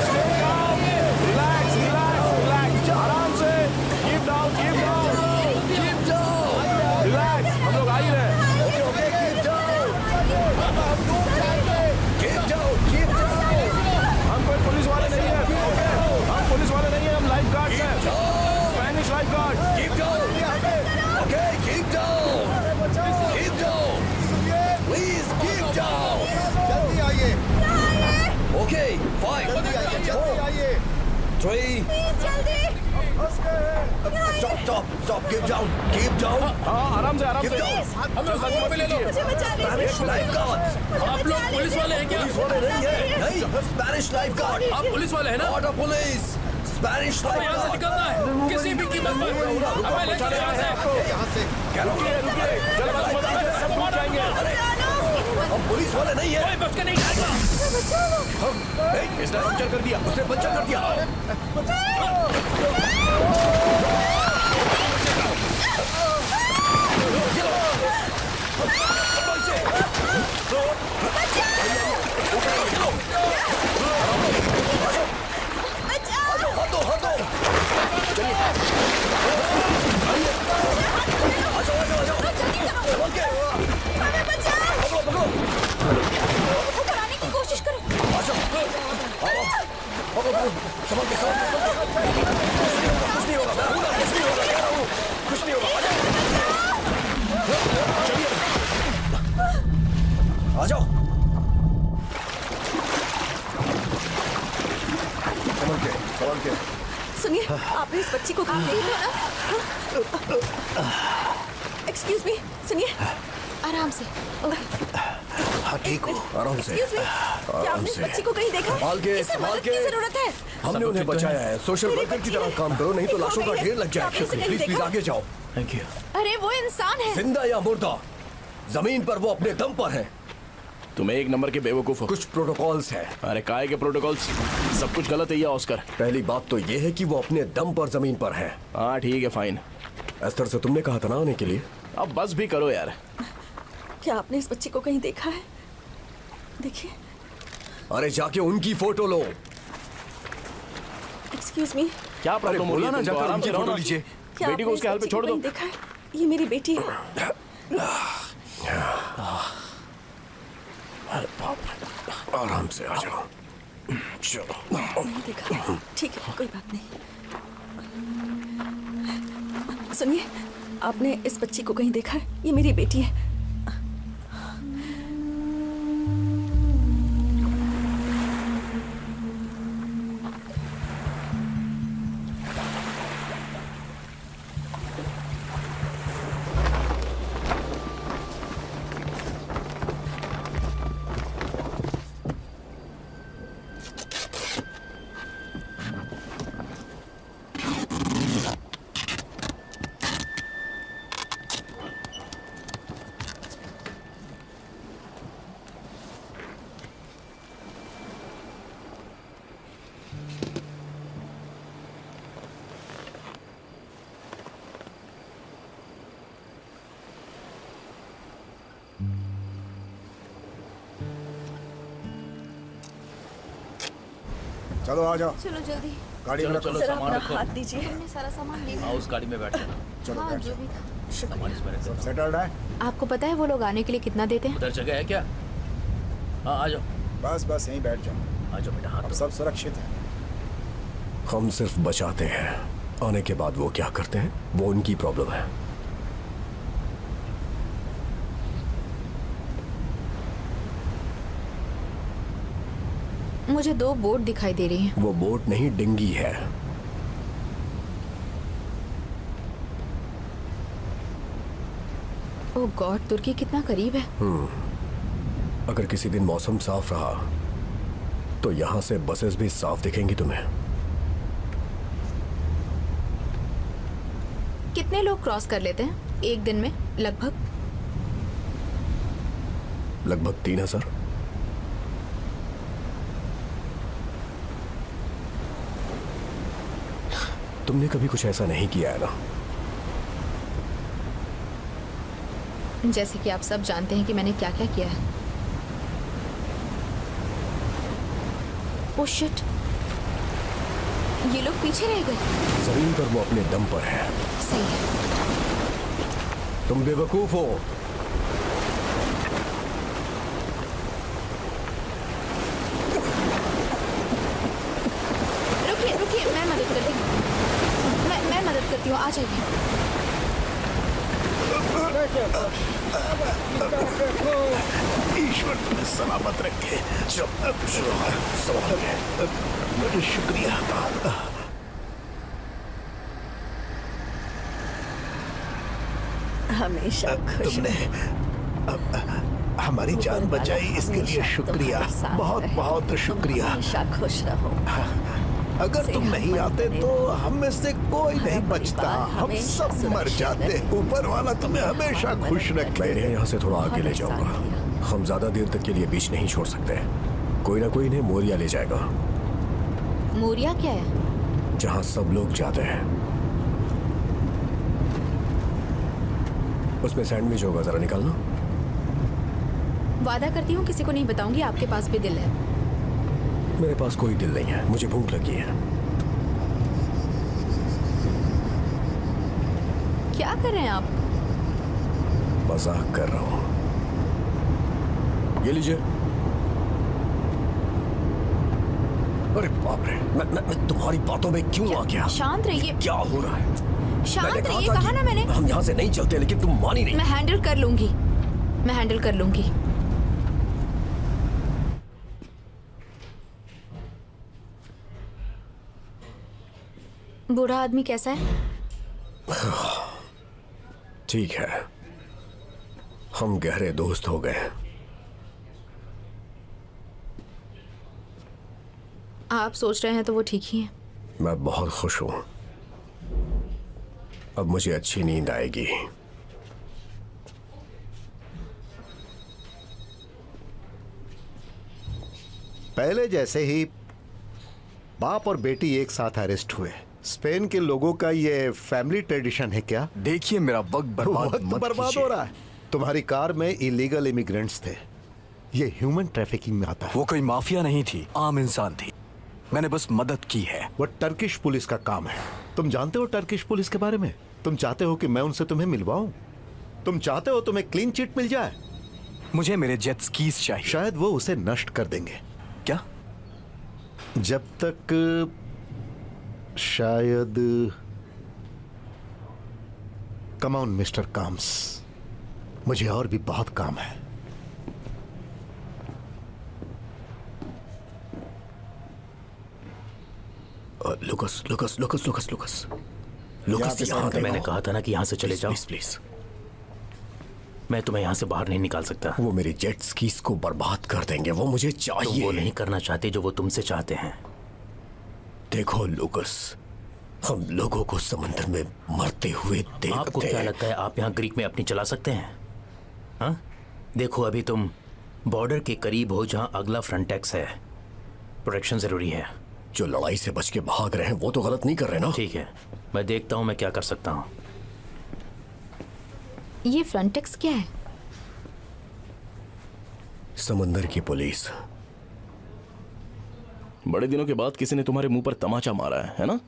stay calm. Relax, relax, relax, आराम से। Keep down, keep down, keep down. Relax, हम लोग आ ही रहे हैं। Okay okay, keep down, keep down, keep down. हम कोई पुलिस वाले नहीं हैं। ओके, हम पुलिस वाले नहीं हैं, हम लाइफ गार्ड्स हैं, Spanish life guard. Keep down, okay, keep down, keep down, please keep down. जल्दी आइए, ओके, 5, जल्दी आइए। 3, stop, keep down. हाँ, आराम से, आराम से। हम लोग हाथ में ले लो। Spanish lifeguards. आप लोग पुलिस वाले हैं क्या? पुलिस वाले नहीं है। नहीं, Spanish lifeguard. आप पुलिस वाले हैं ना? Order police. Spanish हमें यहाँ से lifeguard. निकलना है किसी भी कीमत पर। हमें ले चलो यहाँ से। यहाँ से रुकिए, रुकिए, जल्दबाजी मत कीजिए, सब डूब जाएंगे। हम पुलिस वाले नहीं है। कोई बच के नहीं जाएगा। इसने पंचर कर दिया। उसने पंचर कर दिया। कराने की कोशिश करो। संभल के, संभल के। कुछ नहीं होगा, मैं हूं ना, कुछ नहीं होगा, कह रहा हूं, कुछ नहीं होगा। आ जाओ। संभल के, संभल के। सुनिए, आपने इस बच्ची को कहाँ देखा ना? एक्सक्यूज मी, सुनिए, आराम से। ओके, हाँ ठीक हो, आराम से। एक्सक्यूज मी, क्या आपने इस बच्ची को कहीं देखा? संभाल के, इसे संभाल मदद के। की जरूरत है। हमने उन्हें बचाया है। सोशल वर्कर की तरह काम करो, नहीं तो लाशों का ढेर लग जाए। प्लीज प्लीज आगे जाओ। Thank you. अरे वो इंसान है। जिंदा या मुर्दा, जमीन पर वो अपने दम पर है। तुम एक नंबर के बेवकूफ हो। कुछ प्रोटोकॉल्स है। अरे काय के प्रोटोकॉल्स, सब कुछ गलत है ये ऑस्कर। पहली बात तो ये है कि वो अपने दम पर जमीन पर है। हाँ ठीक है, फाइन। एस्टर से तुमने कहा था ना आने के लिए। अब बस भी करो यार। क्या आपने इस बच्ची को कहीं देखा है? देखिए। अरे जाके उनकी फोटो लो। एक्सक्यूज मी, क्या प्रॉब्लम हो रही है तुमको? जाकर आराम उनकी से रहो फोटो ना। लीजिए। क्या बेटी को आपने उसके इस हाल पे बच्ची छोड़ को दो। कहीं देखा है? ये मेरी बेटी है। अरे बाप रे, आराम से आ जाओ। चलो। नहीं देखा। ठीक है, कोई बात नहीं। सुनिए, आपने इस बच्ची को कहीं देखा है? ये मेरी बेटी है। चलो आ जाओ, चलो जल्दी। गाड़ी में चलो रखो। चलो, जरा सामान अपना रखो। हाथ दीजिए। हमने सारा सामान ले लिया। हाँ, उस गाड़ी में बैठ जाना। चलो हाँ, बैठ जो जाओ। भी था। सामान इसमें रख दो। सेटल्ड है? आपको पता है वो लोग आने के लिए कितना देते हैं? उधर जगह है क्या? हाँ आ जाओ, बस बस यहीं बैठ जाओ, आ जाओ बेटा, हाथ अब दो। सब सुरक्षित है। हम सिर्फ बचाते हैं। आने के बाद वो क्या करते हैं वो उनकी प्रॉब्लम है। मुझे 2 बोट दिखाई दे रही हैं। वो बोट नहीं, डिंगी है। ओह गॉड, तुर्की कितना करीब है। अगर किसी दिन मौसम साफ रहा तो यहां से बसेस भी साफ दिखेंगी तुम्हें। कितने लोग क्रॉस कर लेते हैं एक दिन में? लगभग 3000। तुमने कभी कुछ ऐसा नहीं किया है ना? जैसे कि आप सब जानते हैं कि मैंने क्या क्या किया है। ओह शिट, ये लोग पीछे रह गए। जमीन पर वो अपने दम पर है। सही है। तुम बेवकूफ हो। रुकिए रुकिए, मैं मदद करती हूँ। मैं मदद करती हूँ, आ जाइए। ईश्वर तुम्हें सलामत रखे। शुक्रिया। हमेशा खुश तुमने हमारी जान बचाई, इसके लिए शुक्रिया, बहुत बहुत शुक्रिया। हमेशा खुश रहो। अगर तुम नहीं आते तो हम में से कोई नहीं बचता, हम सब मर जाते। ऊपर वाला तुम्हें हमेशा खुश रखे। मैं इन्हें यहाँ से थोड़ा आगे ले जाऊंगा। हम ज्यादा देर तक के लिए बीच नहीं छोड़ सकते। कोई ना कोई इन्हें मोरिया ले जाएगा। मोरिया क्या है? जहाँ सब लोग जाते हैं। उसमें सैंडविच होगा, जरा निकालना। वादा करती हूँ किसी को नहीं बताऊंगी। आपके पास भी दिल है? मेरे पास कोई दिल नहीं है, मुझे भूख लगी है। क्या कर रहे हैं आप? मजाक कर रहा हूँ। ये लीजिए। अरे बाप रे, मैं तुम्हारी बातों में क्यों आ गया? शांत रहिए। क्या हो रहा है? शांत रहिए, कहा ना मैंने। हम यहाँ से नहीं चलते, लेकिन तुम मानी नहीं। मैं हैंडल कर लूंगी, मैं हैंडल कर लूंगी। बूढ़ा आदमी कैसा है? ठीक है, हम गहरे दोस्त हो गए। आप सोच रहे हैं तो वो ठीक ही है। मैं बहुत खुश हूं। अब मुझे अच्छी नींद आएगी। पहले जैसे ही बाप और बेटी एक साथ अरेस्ट हुए। स्पेन के लोगों का ये फैमिली ट्रेडिशन है क्या? देखिए मेरा वक्त बर्बाद हो रहा है। तुम्हारी कार में इलीगल इमिग्रेंट्स थे। ये ह्यूमन ट्रैफिकिंग में आता है। वो कोई माफिया नहीं थी, आम इंसान थी। मैंने बस मदद की है। वो टर्किश पुलिस का काम है। तुम जानते हो टर्किश पुलिस के बारे में? तुम चाहते हो कि मैं उनसे तुम्हें मिलवाऊं? तुम चाहते हो तुम्हें क्लीन चिट मिल जाए? मुझे मेरे जेट स्कीज चाहिए। शायद वो उसे नष्ट कर देंगे। क्या? जब तक शायद। कम ऑन मिस्टर काम्स, मुझे और भी बहुत काम है। Lucas Lucas Lucas Lucas Lucas Lucas, यहाँ मैंने कहा था ना कि यहाँ से चले जाओ। Please please. मैं तुम्हें यहाँ से बाहर नहीं निकाल सकता। वो मेरी जेट स्कीज को बर्बाद कर देंगे। वो मुझे चाहिए। तुम वो नहीं करना चाहते जो वो तुमसे चाहते हैं। देखो लुकस, हम लोगों को समंदर में मरते हुए देखते। आपको क्या लगता है आप यहाँ ग्रीक में अपनी चला सकते हैं? हाँ, देखो अभी तुम बॉर्डर के करीब हो जहाँ अगला फ्रंटेक्स है। प्रोटेक्शन जरूरी है। जो लड़ाई से बच के भाग रहे हैं वो तो गलत नहीं कर रहे ना। ठीक है, मैं देखता हूँ मैं क्या कर सकता हूँ। ये फ्रंटेक्स क्या है? समंदर की पुलिस। बड़े दिनों के बाद किसी ने तुम्हारे मुंह पर तमाचा मारा है ना?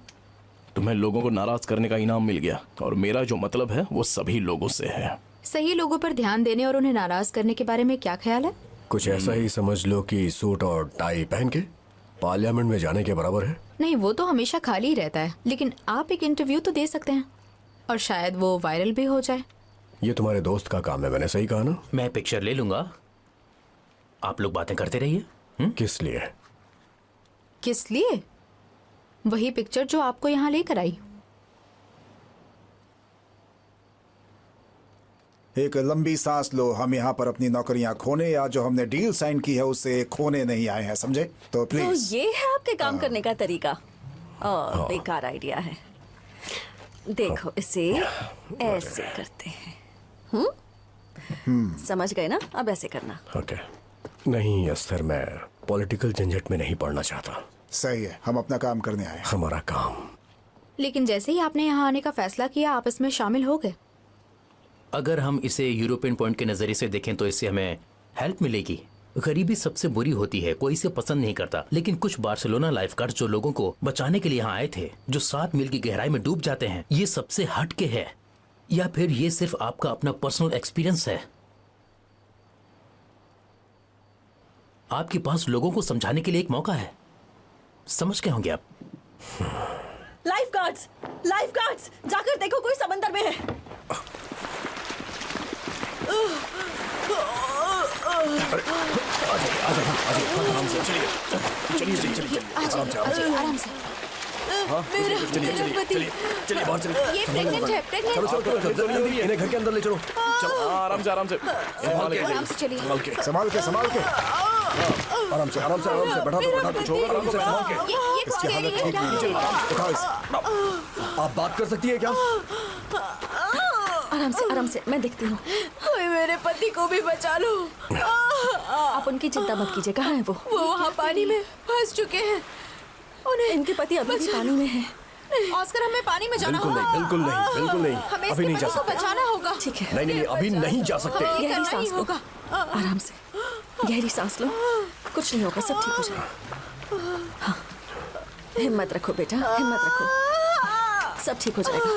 तुम्हें लोगों को नाराज करने का इनाम मिल गया, और मेरा जो मतलब है वो सभी लोगों से है। सही लोगों पर ध्यान देने और उन्हें नाराज करने के बारे में क्या ख्याल है? कुछ ऐसा ही समझ लो कि सूट और टाई पहन के पार्लियामेंट में जाने के बराबर है। नहीं, वो तो हमेशा खाली ही रहता है, लेकिन आप एक इंटरव्यू तो दे सकते हैं और शायद वो वायरल भी हो जाए। ये तुम्हारे दोस्त का काम है, मैंने सही कहा ना? मैं पिक्चर ले लूंगा, आप लोग बातें करते रहिए। किस लिए? किस लिए? वही पिक्चर जो आपको यहाँ लेकर आई। एक लंबी सांस लो। हम यहाँ पर अपनी नौकरियां खोने या जो हमने डील साइन की है उसे खोने नहीं आए हैं, समझे? तो तो प्लीज। ये है आपके काम करने का तरीका? बेकार आइडिया है। देखो इसे ऐसे करते हैं। समझ गए ना? अब ऐसे करना। ओके। नहीं अस्थर, मैं पॉलिटिकल झंझट में नहीं पड़ना चाहता। सही है, हम अपना काम करने आए हैं। हमारा काम। लेकिन जैसे ही आपने यहाँ आने का फैसला किया, आप इसमें शामिल हो गए। अगर हम इसे यूरोपियन पॉइंट के नजरिए से देखें तो इससे हमें हेल्प मिलेगी। गरीबी सबसे बुरी होती है, कोई इसे पसंद नहीं करता। लेकिन कुछ बार्सिलोना लाइफगार्ड जो लोगों को बचाने के लिए यहाँ आए थे, जो 7 मील की गहराई में डूब जाते हैं, ये सबसे हटके है। या फिर ये सिर्फ आपका अपना पर्सनल एक्सपीरियंस है? आपके पास लोगों को समझाने के लिए एक मौका है। समझ गए होंगे आप। लाइफगार्ड्स, लाइफगार्ड्स, जाकर देखो कोई समंदर में है। आराम से। मेरा पति। ये प्रेग्नेंट है, प्रेग्नेंट। चलो इन्हें घर के अंदर ले चलो। चलो आराम से आराम से आराम से चलिए। संभाल के आराम से बैठा कुछ होगा। आराम से संभाल के। इसकी हालत ठीक नहीं है। उठाओ इसे। आप बात कर सकती है क्या? आराम से मैं देखती हूँ। मेरे पति को भी बचा लो। आप उनकी चिंता मत कीजिए। कहाँ है वो? वहाँ पानी में फंस चुके हैं। उन्हें इनके पति अभी भी पानी में है। ऑस्कर, हमें पानी में जाना होगा। बिल्कुल नहीं। हमें अभी नहीं जा इसको सकते। बचाना होगा। ठीक है। नहीं अभी नहीं जा सकते। ये गहरी करना ही सांस लो। होगा। आराम से गहरी सांस लो। कुछ नहीं होगा, सब ठीक हो जाएगा। हाँ, हिम्मत रखो बेटा, हिम्मत रखो। सब ठीक हो जाएगा।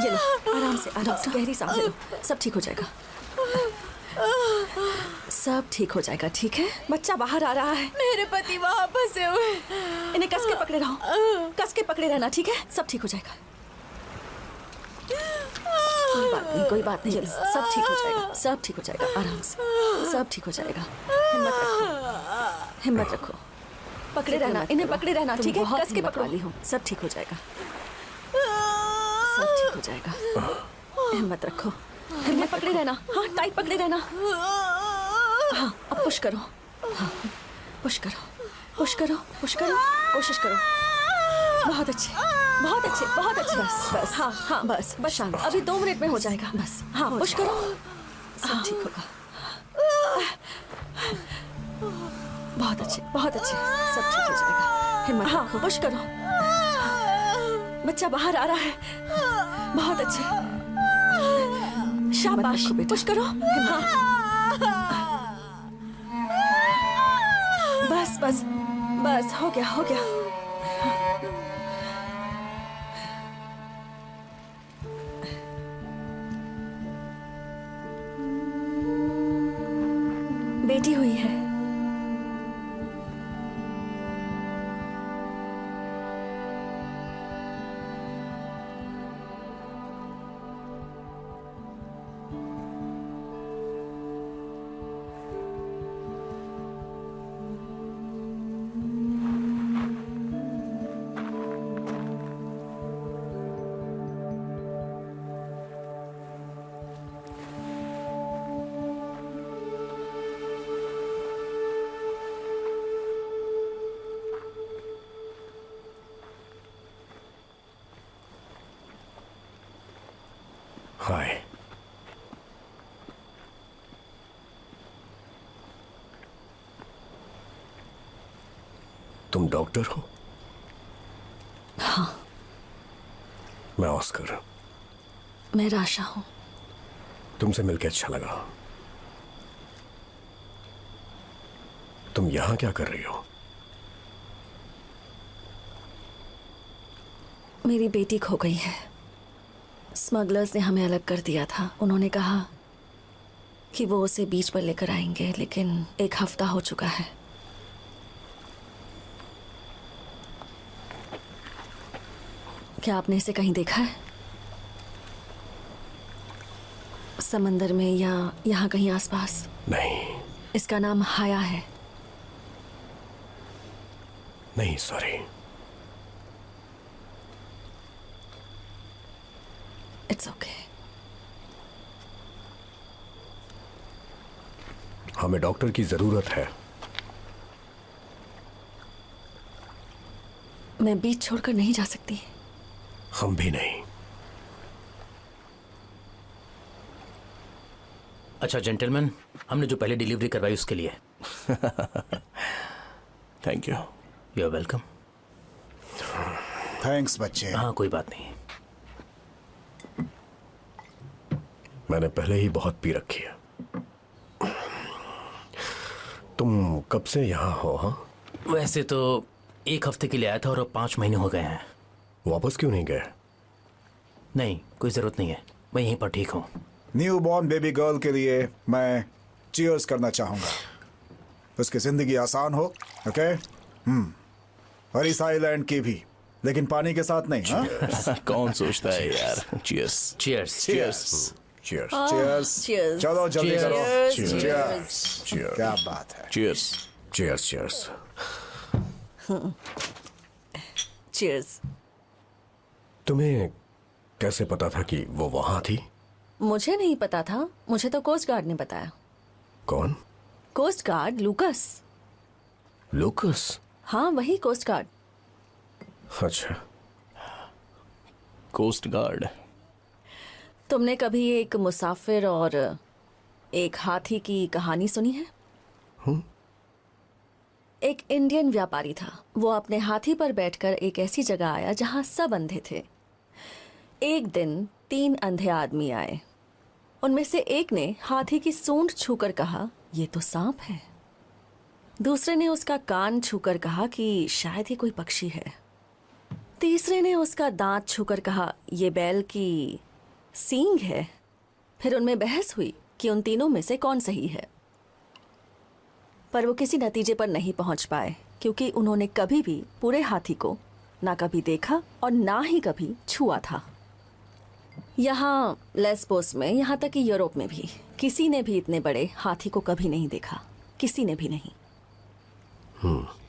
ये लो, आराम से गहरी सांस लो। सब ठीक हो जाएगा। सब ठीक हो जाएगा। ठीक है, बच्चा बाहर आ रहा है। मेरे पति वहाँ फंसे हुए। इन्हें कस के पकड़े रहो, कस के पकड़े रहना। ठीक है, सब ठीक हो जाएगा। कोई बात नहीं, सब ठीक हो जाएगा। सब ठीक हो जाएगा। आराम से, सब ठीक हो जाएगा। हिम्मत रखो, पकड़े रहना, इन्हें पकड़े रहना। ठीक है, कस के पकड़ ली हूँ। सब ठीक हो जाएगा। सब ठीक हो जाएगा। हिम्मत रखो, हिम्मत पकड़े रहना। हाँ, टाइट पकड़े रहना। हाँ, अब पुश करो। हाँ, पुश करो, पुश करो, पुश करो। कोशिश करो। बहुत अच्छे, बहुत अच्छे, बहुत अच्छे। बस हाँ, बस शांत। अभी 2 मिनट में हो जाएगा। बस हाँ, पुश करो। सब ठीक होगा। बहुत अच्छे, बहुत अच्छे। सब ठीक हो जाएगा। हिम्मत रखो, पुश करो। बच्चा बाहर आ रहा है। बहुत अच्छे, शाबाश। पुश करो। बस हो गया। बेटी हुई है। हाय। तुम डॉक्टर हो? हाँ। मैं ऑस्कर। मैं राशा हूँ। तुमसे मिलकर अच्छा लगा। तुम यहां क्या कर रही हो? मेरी बेटी खो गई है। स्मगलर्स ने हमें अलग कर दिया था। उन्होंने कहा कि वो उसे बीच पर लेकर आएंगे, लेकिन 1 हफ्ता हो चुका है। क्या आपने इसे कहीं देखा है? समंदर में या यहाँ कहीं आसपास? नहीं। इसका नाम हाया है। नहीं सॉरी। It's okay. हमें डॉक्टर की जरूरत है। मैं बीच छोड़कर नहीं जा सकती। हम भी नहीं। अच्छा जेंटलमैन, हमने जो पहले डिलीवरी करवाई उसके लिए thank you. You are welcome. Thanks बच्चे। हाँ कोई बात नहीं। मैंने पहले ही बहुत पी रखी है। तुम कब से यहाँ हो? हाँ वैसे तो 1 हफ्ते के लिए आया था और अब 5 महीने हो गए हैं। वापस क्यों नहीं गए? नहीं कोई जरूरत नहीं है, मैं यहीं पर ठीक हूँ। न्यू बॉर्न बेबी गर्ल के लिए मैं चीयर्स करना चाहूंगा। उसकी जिंदगी आसान हो। ओके। और इस आइलैंड की भी, लेकिन पानी के साथ नहीं। हाँ? कौन सोचता है यार। Cheers. Cheers. Cheers. Cheers. Cheers. cheers. चलो जल्दी Cheers. करो। Cheers. Cheers. Cheers. क्या बात है। चीयर्स। चीयर्स। चीयर्स। चीयर्स। तुम्हें कैसे पता था कि वो वहां थी? मुझे नहीं पता था, मुझे तो कोस्ट गार्ड ने बताया। कौन? Coast guard Lucas. लूकस? हाँ वही कोस्ट गार्ड। अच्छा। Coast guard. तुमने कभी एक मुसाफिर और एक हाथी की कहानी सुनी है? एक इंडियन व्यापारी था। वो अपने हाथी पर बैठकर एक ऐसी जगह आया जहां सब अंधे थे। एक दिन 3 अंधे आदमी आए। उनमें से एक ने हाथी की सूंड छूकर कहा, ये तो सांप है। दूसरे ने उसका कान छूकर कहा कि शायद ये कोई पक्षी है। तीसरे ने उसका दांत छूकर कहा, ये बैल की सींग है। फिर उनमें बहस हुई कि उन तीनों में से कौन सही है, पर वो किसी नतीजे पर नहीं पहुंच पाए क्योंकि उन्होंने कभी भी पूरे हाथी को ना कभी देखा और ना ही कभी छुआ था। यहाँ लेस्बोस में, यहाँ तक कि यूरोप में भी किसी ने भी इतने बड़े हाथी को कभी नहीं देखा, किसी ने भी नहीं।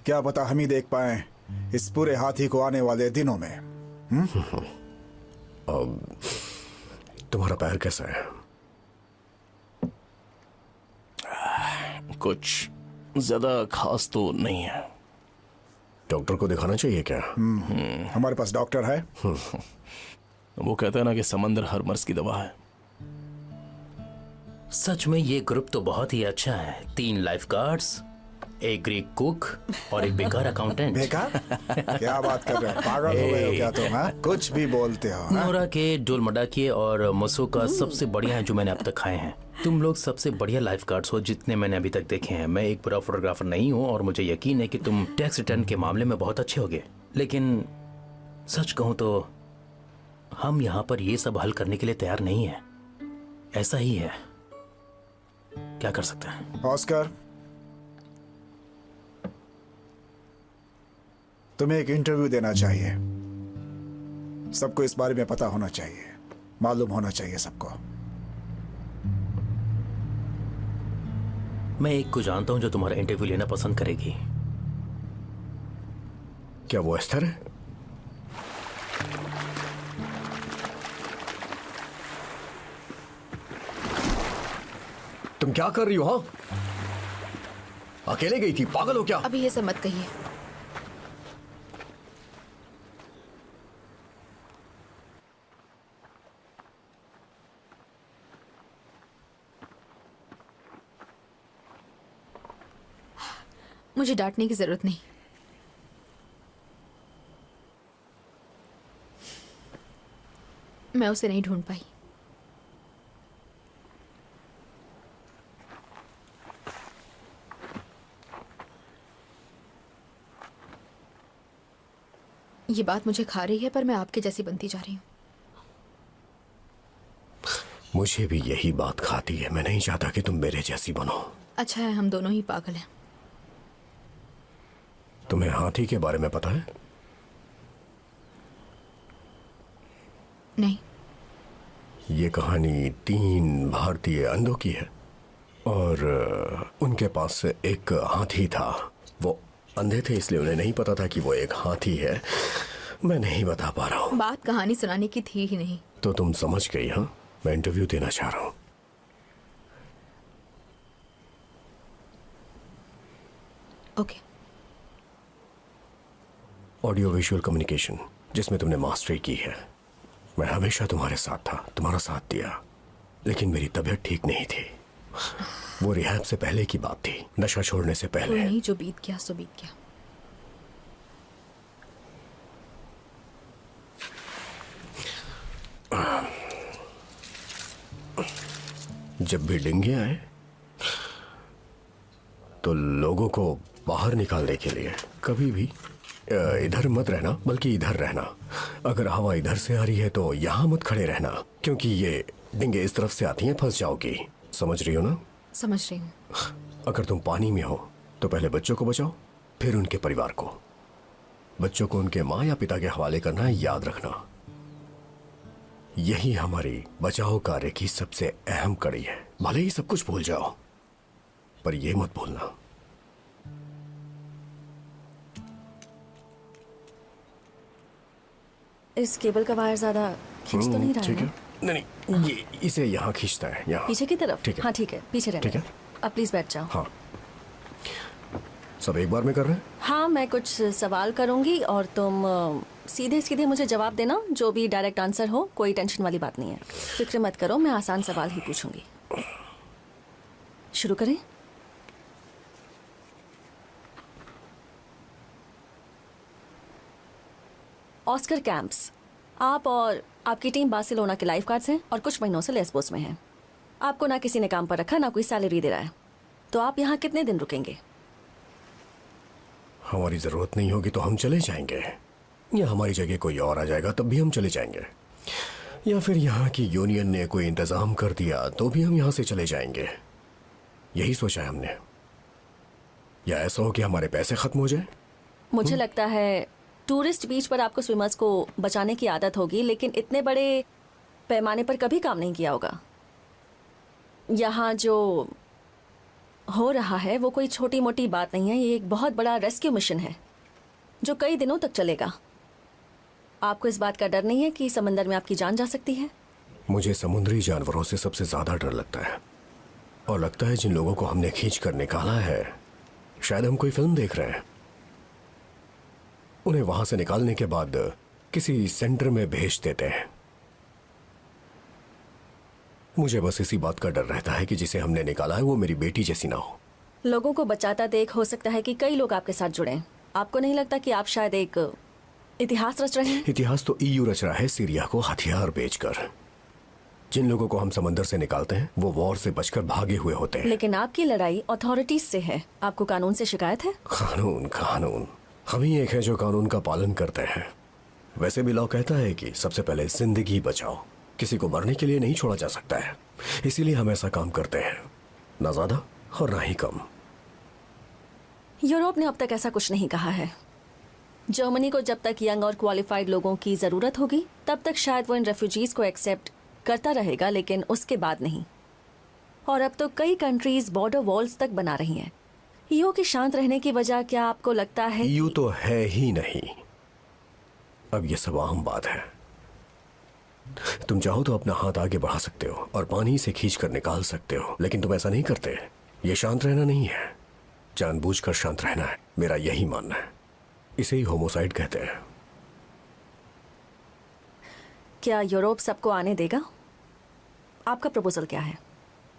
क्या पता हम ही देख पाए इस पूरे हाथी को आने वाले दिनों में। तुम्हारा पैर कैसा है? कुछ ज्यादा खास तो नहीं है। डॉक्टर को दिखाना चाहिए क्या? हमारे पास डॉक्टर है। वो कहता है ना कि समंदर हर मर्ज की दवा है। सच में ये ग्रुप तो बहुत ही अच्छा है। 3 लाइफ गार्ड्स, एक ग्रीक कुक और एक बेकार अकाउंटेंट। बेकार? क्या बात कर रहे हो? पागल हो गए हो क्या तुम? हाँ? कुछ भी बोलते हो। हाँ? नोरा के डोलमडाकिए और मसूका सबसे बढ़िया है जो मैंने अब तक खाए हैं। तुम लोग सबसे बढ़िया लाइफ गार्ड्स हो जितने मैंने अभी तक देखे हैं। मैं एक बुरा फोटोग्राफर नहीं हूँ और मुझे यकीन है कि तुम टैक्स रिटर्न के मामले में बहुत अच्छे होगे, लेकिन सच कहूँ तो हम यहाँ पर ये सब हल करने के लिए तैयार नहीं है। ऐसा ही है, क्या कर सकते हैं। ऑस्कर, तुम्हें एक इंटरव्यू देना चाहिए। सबको इस बारे में पता होना चाहिए, मालूम होना चाहिए सबको। मैं एक को जानता हूं जो तुम्हारा इंटरव्यू लेना पसंद करेगी। क्या वो एस्थर है? तुम क्या कर रही हो? हाँ, अकेले गई थी? पागल हो क्या? अभी ये सब मत कहिए। मुझे डांटने की जरूरत नहीं। मैं उसे नहीं ढूंढ पाई। ये बात मुझे खा रही है, पर मैं आपके जैसी बनती जा रही हूँ। मुझे भी यही बात खाती है। मैं नहीं चाहता कि तुम मेरे जैसी बनो। अच्छा है, हम दोनों ही पागल हैं। तुम्हें हाथी के बारे में पता है? नहीं। ये कहानी 3 भारतीय अंधों की है और उनके पास एक हाथी था। वो अंधे थे इसलिए उन्हें नहीं पता था कि वो एक हाथी है। मैं नहीं बता पा रहा हूँ। बात कहानी सुनाने की थी ही नहीं। तो तुम समझ गई? हाँ, मैं इंटरव्यू देना चाह रहा हूँ। ओके। ऑडियो विजुअल कम्युनिकेशन जिसमें तुमने मास्टरी की है। मैं हमेशा तुम्हारे साथ था, तुम्हारा साथ दिया, लेकिन मेरी तबीयत ठीक नहीं थी। वो रिहैब से पहले की बात थी, नशा छोड़ने से पहले। कोई नहीं, जो बीत गया सो बीत गया। जब भी डेंगू आए तो लोगों को बाहर निकालने के लिए कभी भी इधर मत रहना, बल्कि इधर रहना। अगर हवा इधर से आ रही है तो यहाँ मत खड़े रहना, क्योंकि ये डेंगू इस तरफ से आती हैं, फंस जाओगी। समझ रही हो ना? समझ रही हूँ। अगर तुम पानी में हो तो पहले बच्चों को बचाओ, फिर उनके परिवार को। बच्चों को उनके माँ या पिता के हवाले करना है, याद रखना। यही हमारी बचाव कार्य की सबसे अहम कड़ी है। भले ही सब कुछ भूल जाओ, पर यह मत भूलना। इस केबल का वायर ज्यादा खींच तो नहीं रहा ठीक है है? नहीं, ये इसे यहाँ खींचता है, यहाँ पीछे की तरफ। ठीक है। हाँ ठीक है, पीछे रहना। ठीक है। अब प्लीज बैठ जाओ। हाँ, सब एक बार में कर रहे हैं? हाँ, मैं कुछ सवाल करूंगी और तुम सीधे सीधे मुझे जवाब देना, जो भी डायरेक्ट आंसर हो। कोई टेंशन वाली बात नहीं है, फिक्र मत करो, मैं आसान सवाल ही पूछूंगी। शुरू करें? ऑस्कर कैंप्स, आप और आपकी टीम बार्सिलोना के लाइफ गार्ड्स हैं और कुछ महीनों से लेस्बोस में हैं। आपको ना किसी ने काम पर रखा, ना कोई सैलरी दे रहा है, तो आप यहाँ कितने दिन रुकेंगे? हमारी जरूरत नहीं होगी तो हम चले जाएंगे, या हमारी जगह कोई और आ जाएगा तब भी हम चले जाएंगे, या फिर यहाँ की यूनियन ने कोई इंतजाम कर दिया तो भी हम यहाँ से चले जाएंगे। यही सोचा है हमने। या ऐसा हो कि हमारे पैसे खत्म हो जाए। मुझे लगता है टूरिस्ट बीच पर आपको स्विमर्स को बचाने की आदत होगी, लेकिन इतने बड़े पैमाने पर कभी काम नहीं किया होगा। यहाँ जो हो रहा है वो कोई छोटी मोटी बात नहीं है, ये एक बहुत बड़ा रेस्क्यू मिशन है जो कई दिनों तक चलेगा। आपको इस बात का डर नहीं है कि समंदर में आपकी जान जा सकती है? मुझे समुद्री जानवरों से सबसे ज्यादा डर लगता है, और लगता है जिन लोगों को हमने खींच कर निकाला है शायद हम कोई फिल्म देख रहे हैं। उन्हें वहां से निकालने के बाद किसी सेंटर में भेज देते हैं। मुझे बस इसी बात का डर रहता है कि जिसे हमने निकाला है वो मेरी बेटी जैसी ना हो। लोगों को बचाता देख हो सकता है कि कई लोग आपके साथ जुड़े। आपको नहीं लगता कि आप शायद एक इतिहास रच रहे हैं? इतिहास तो ईयू रच रहा है सीरिया को हथियार बेचकर। जिन लोगों को हम समंदर से निकालते हैं वो वॉर से बचकर भागे हुए होते हैं। लेकिन आपकी लड़ाई अथॉरिटीज से है। आपको कानून से शिकायत है? कानून कानून, हम ही एक है जो कानून का पालन करते हैं। वैसे भी लॉ कहता है कि सबसे पहले जिंदगी बचाओ, किसी को मरने के लिए नहीं छोड़ा जा सकता है। इसीलिए हम ऐसा काम करते हैं, ना ज्यादा और ना ही कम। यूरोप ने अब तक ऐसा कुछ नहीं कहा है। जर्मनी को जब तक यंग और क्वालिफाइड लोगों की जरूरत होगी तब तक शायद वो इन रेफ्यूजीज को एक्सेप्ट करता रहेगा, लेकिन उसके बाद नहीं। और अब तो कई कंट्रीज बॉर्डर वॉल्स तक बना रही हैं। ईयू की शांत रहने की वजह क्या आपको लगता है? ईयू तो है ही नहीं, अब ये सब आम बात है। तुम चाहो तो अपना हाथ आगे बढ़ा सकते हो और पानी से खींच कर निकाल सकते हो, लेकिन तुम ऐसा नहीं करते। ये शांत रहना नहीं है, जानबूझकर शांत रहना है। मेरा यही मानना है। इसे ही होमोसाइड कहते हैं। क्या यूरोप सबको आने देगा? आपका प्रपोजल क्या है?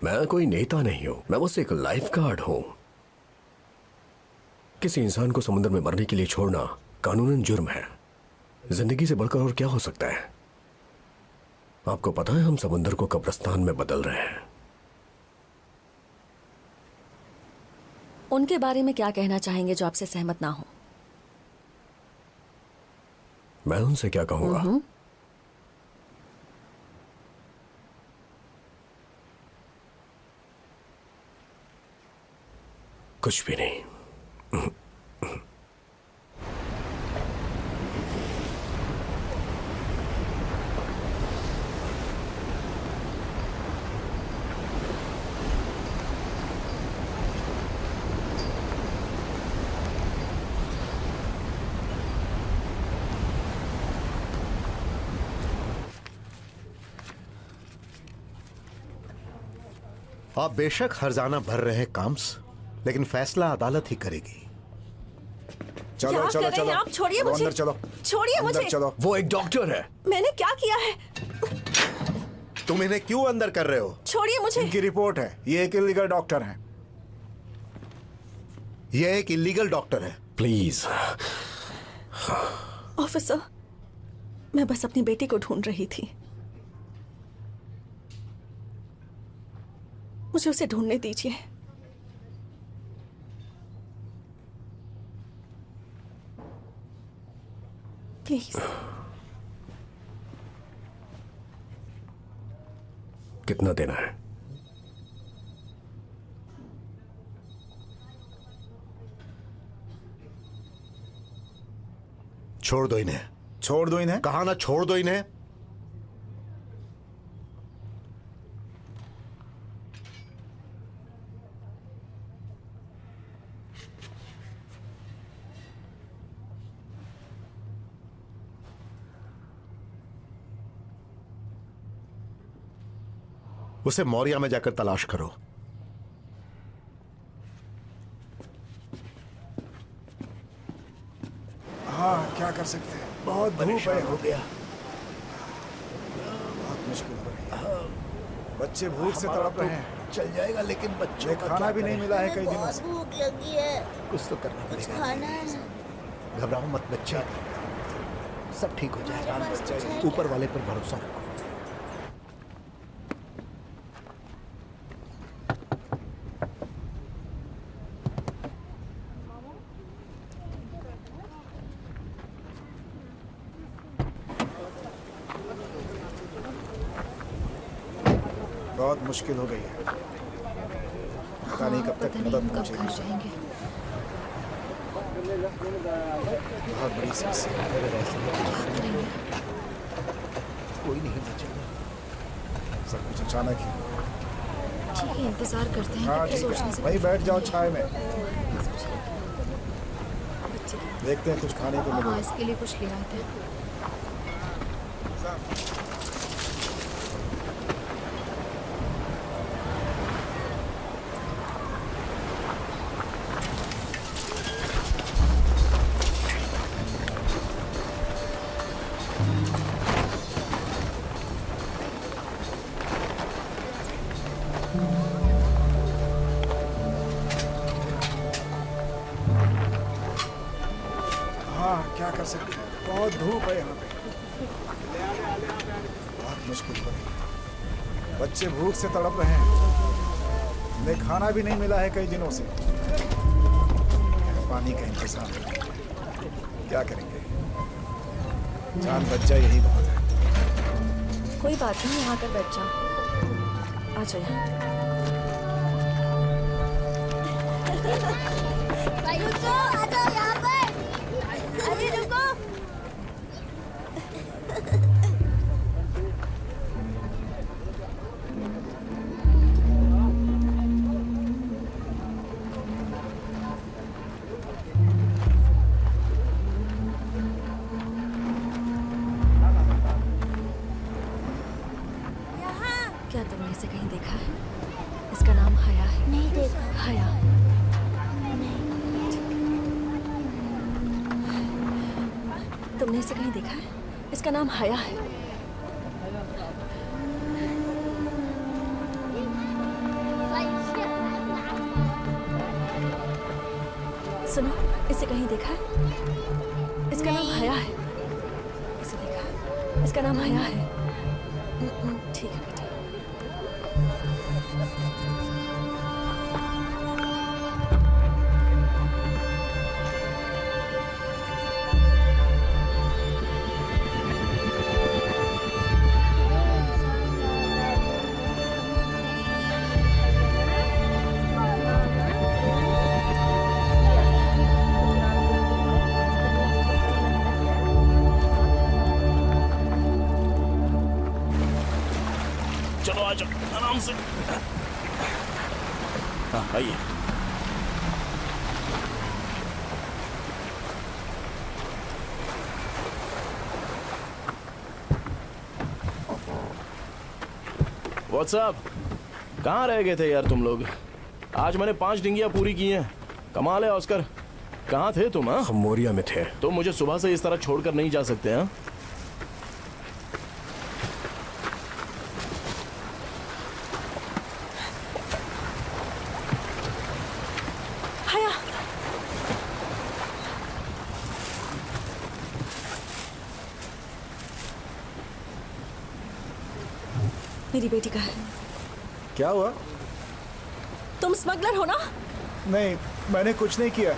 मैं कोई नेता नहीं हूं, मैं बस एक लाइफ गार्ड हूं। किसी इंसान को समुद्र में मरने के लिए छोड़ना कानूनन जुर्म है। जिंदगी से बढ़कर और क्या हो सकता है? आपको पता है हम समुद्र को कब्रिस्तान में बदल रहे हैं। उनके बारे में क्या कहना चाहेंगे जो आपसे सहमत ना हो? मैं उनसे क्या कहूंगा? कुछ भी नहीं। आप बेशक हर्जाना भर रहे हैं काम्स, लेकिन फैसला अदालत ही करेगी। चलो क्या चलो कर रहे चलो हैं आप? छोड़िए चलो, मुझे। अंदर चलो, छोड़िए अंदर मुझे। चलो। वो एक डॉक्टर है। मैंने क्या किया है? तुम इन्हें क्यों अंदर कर रहे हो? छोड़िए मुझे। इनकी रिपोर्ट है, ये एक इलीगल डॉक्टर हैं। ये एक इलीगल डॉक्टर है। प्लीज। ऑफिसर, मैं बस अपनी बेटी को ढूंढ रही थी। मुझे उसे ढूंढने दीजिए। प्लीज। कितना देना है? छोड़ दो इन्हें। छोड़ दो इन्हें? कहा ना छोड़ दो इन्हें। उसे मौर्या में जाकर तलाश करो। हाँ, क्या कर सकते हैं, बहुत धूप है, हो गया, बहुत मुश्किल हो रही है। बच्चे भूख से तड़प रहे हैं। चल जाएगा, लेकिन बच्चों खाना भी नहीं मिला है कई दिनों से। भूख लगी है, कुछ तो करना कुछ पड़ेगा। खाना है। घबराओ मत बच्चे, सब ठीक हो जाएगा। ऊपर वाले पर भरोसा रखो। बहुत मुश्किल हो गई है, पता नहीं कब तक मदद पहुंचेगी। बहुत बड़ी समस्या है। कोई नहीं बचेगा। सब कुछ अचानक ही। ठीक है, इंतजार करते हैं। हाँ ठीक है, वहीं बैठ जाओ छाए में, देखते हैं कुछ खाने को मिलेगा। इसके लिए कुछ ले आते हैं। क्या कर सकते हैं, बहुत धूप है यहाँ पे, बहुत मुश्किल हो रही है। बच्चे भूख से तड़प रहे हैं, उन्हें खाना भी नहीं मिला है कई दिनों से। पानी का इंतजाम नहीं है, क्या करेंगे, जान बच जाए यही बहुत है। कोई बात नहीं, यहाँ आकर बैठ जाओ। आ जाओ यहाँ। रुको, आ जाओ यहाँ पर। अरे रुको। क्या तुमने इसे कहीं देखा है? इसका नाम हया है। नहीं देखा। हया। तुमने इसे कहीं देखा है? इसका नाम हया है। सुनो, इसे कहीं देखा है? इसका नाम हया है। इसे देखा है? इसका नाम हया है। ठीक है बेटा। चलो आ जाओ आराम से। हाँ आइए। व्हाट्सअप? कहाँ रह गए थे यार तुम लोग? आज मैंने 5 डिंगियां पूरी की हैं। कमाल है ऑस्कर। कहाँ थे तुम? हाँ, हम मोरिया में थे। तो मुझे सुबह से इस तरह छोड़कर नहीं जा सकते। हाँ, हाया, मेरी बेटी का है। क्या हुआ? तुम स्मगलर हो ना? नहीं, मैंने कुछ नहीं किया।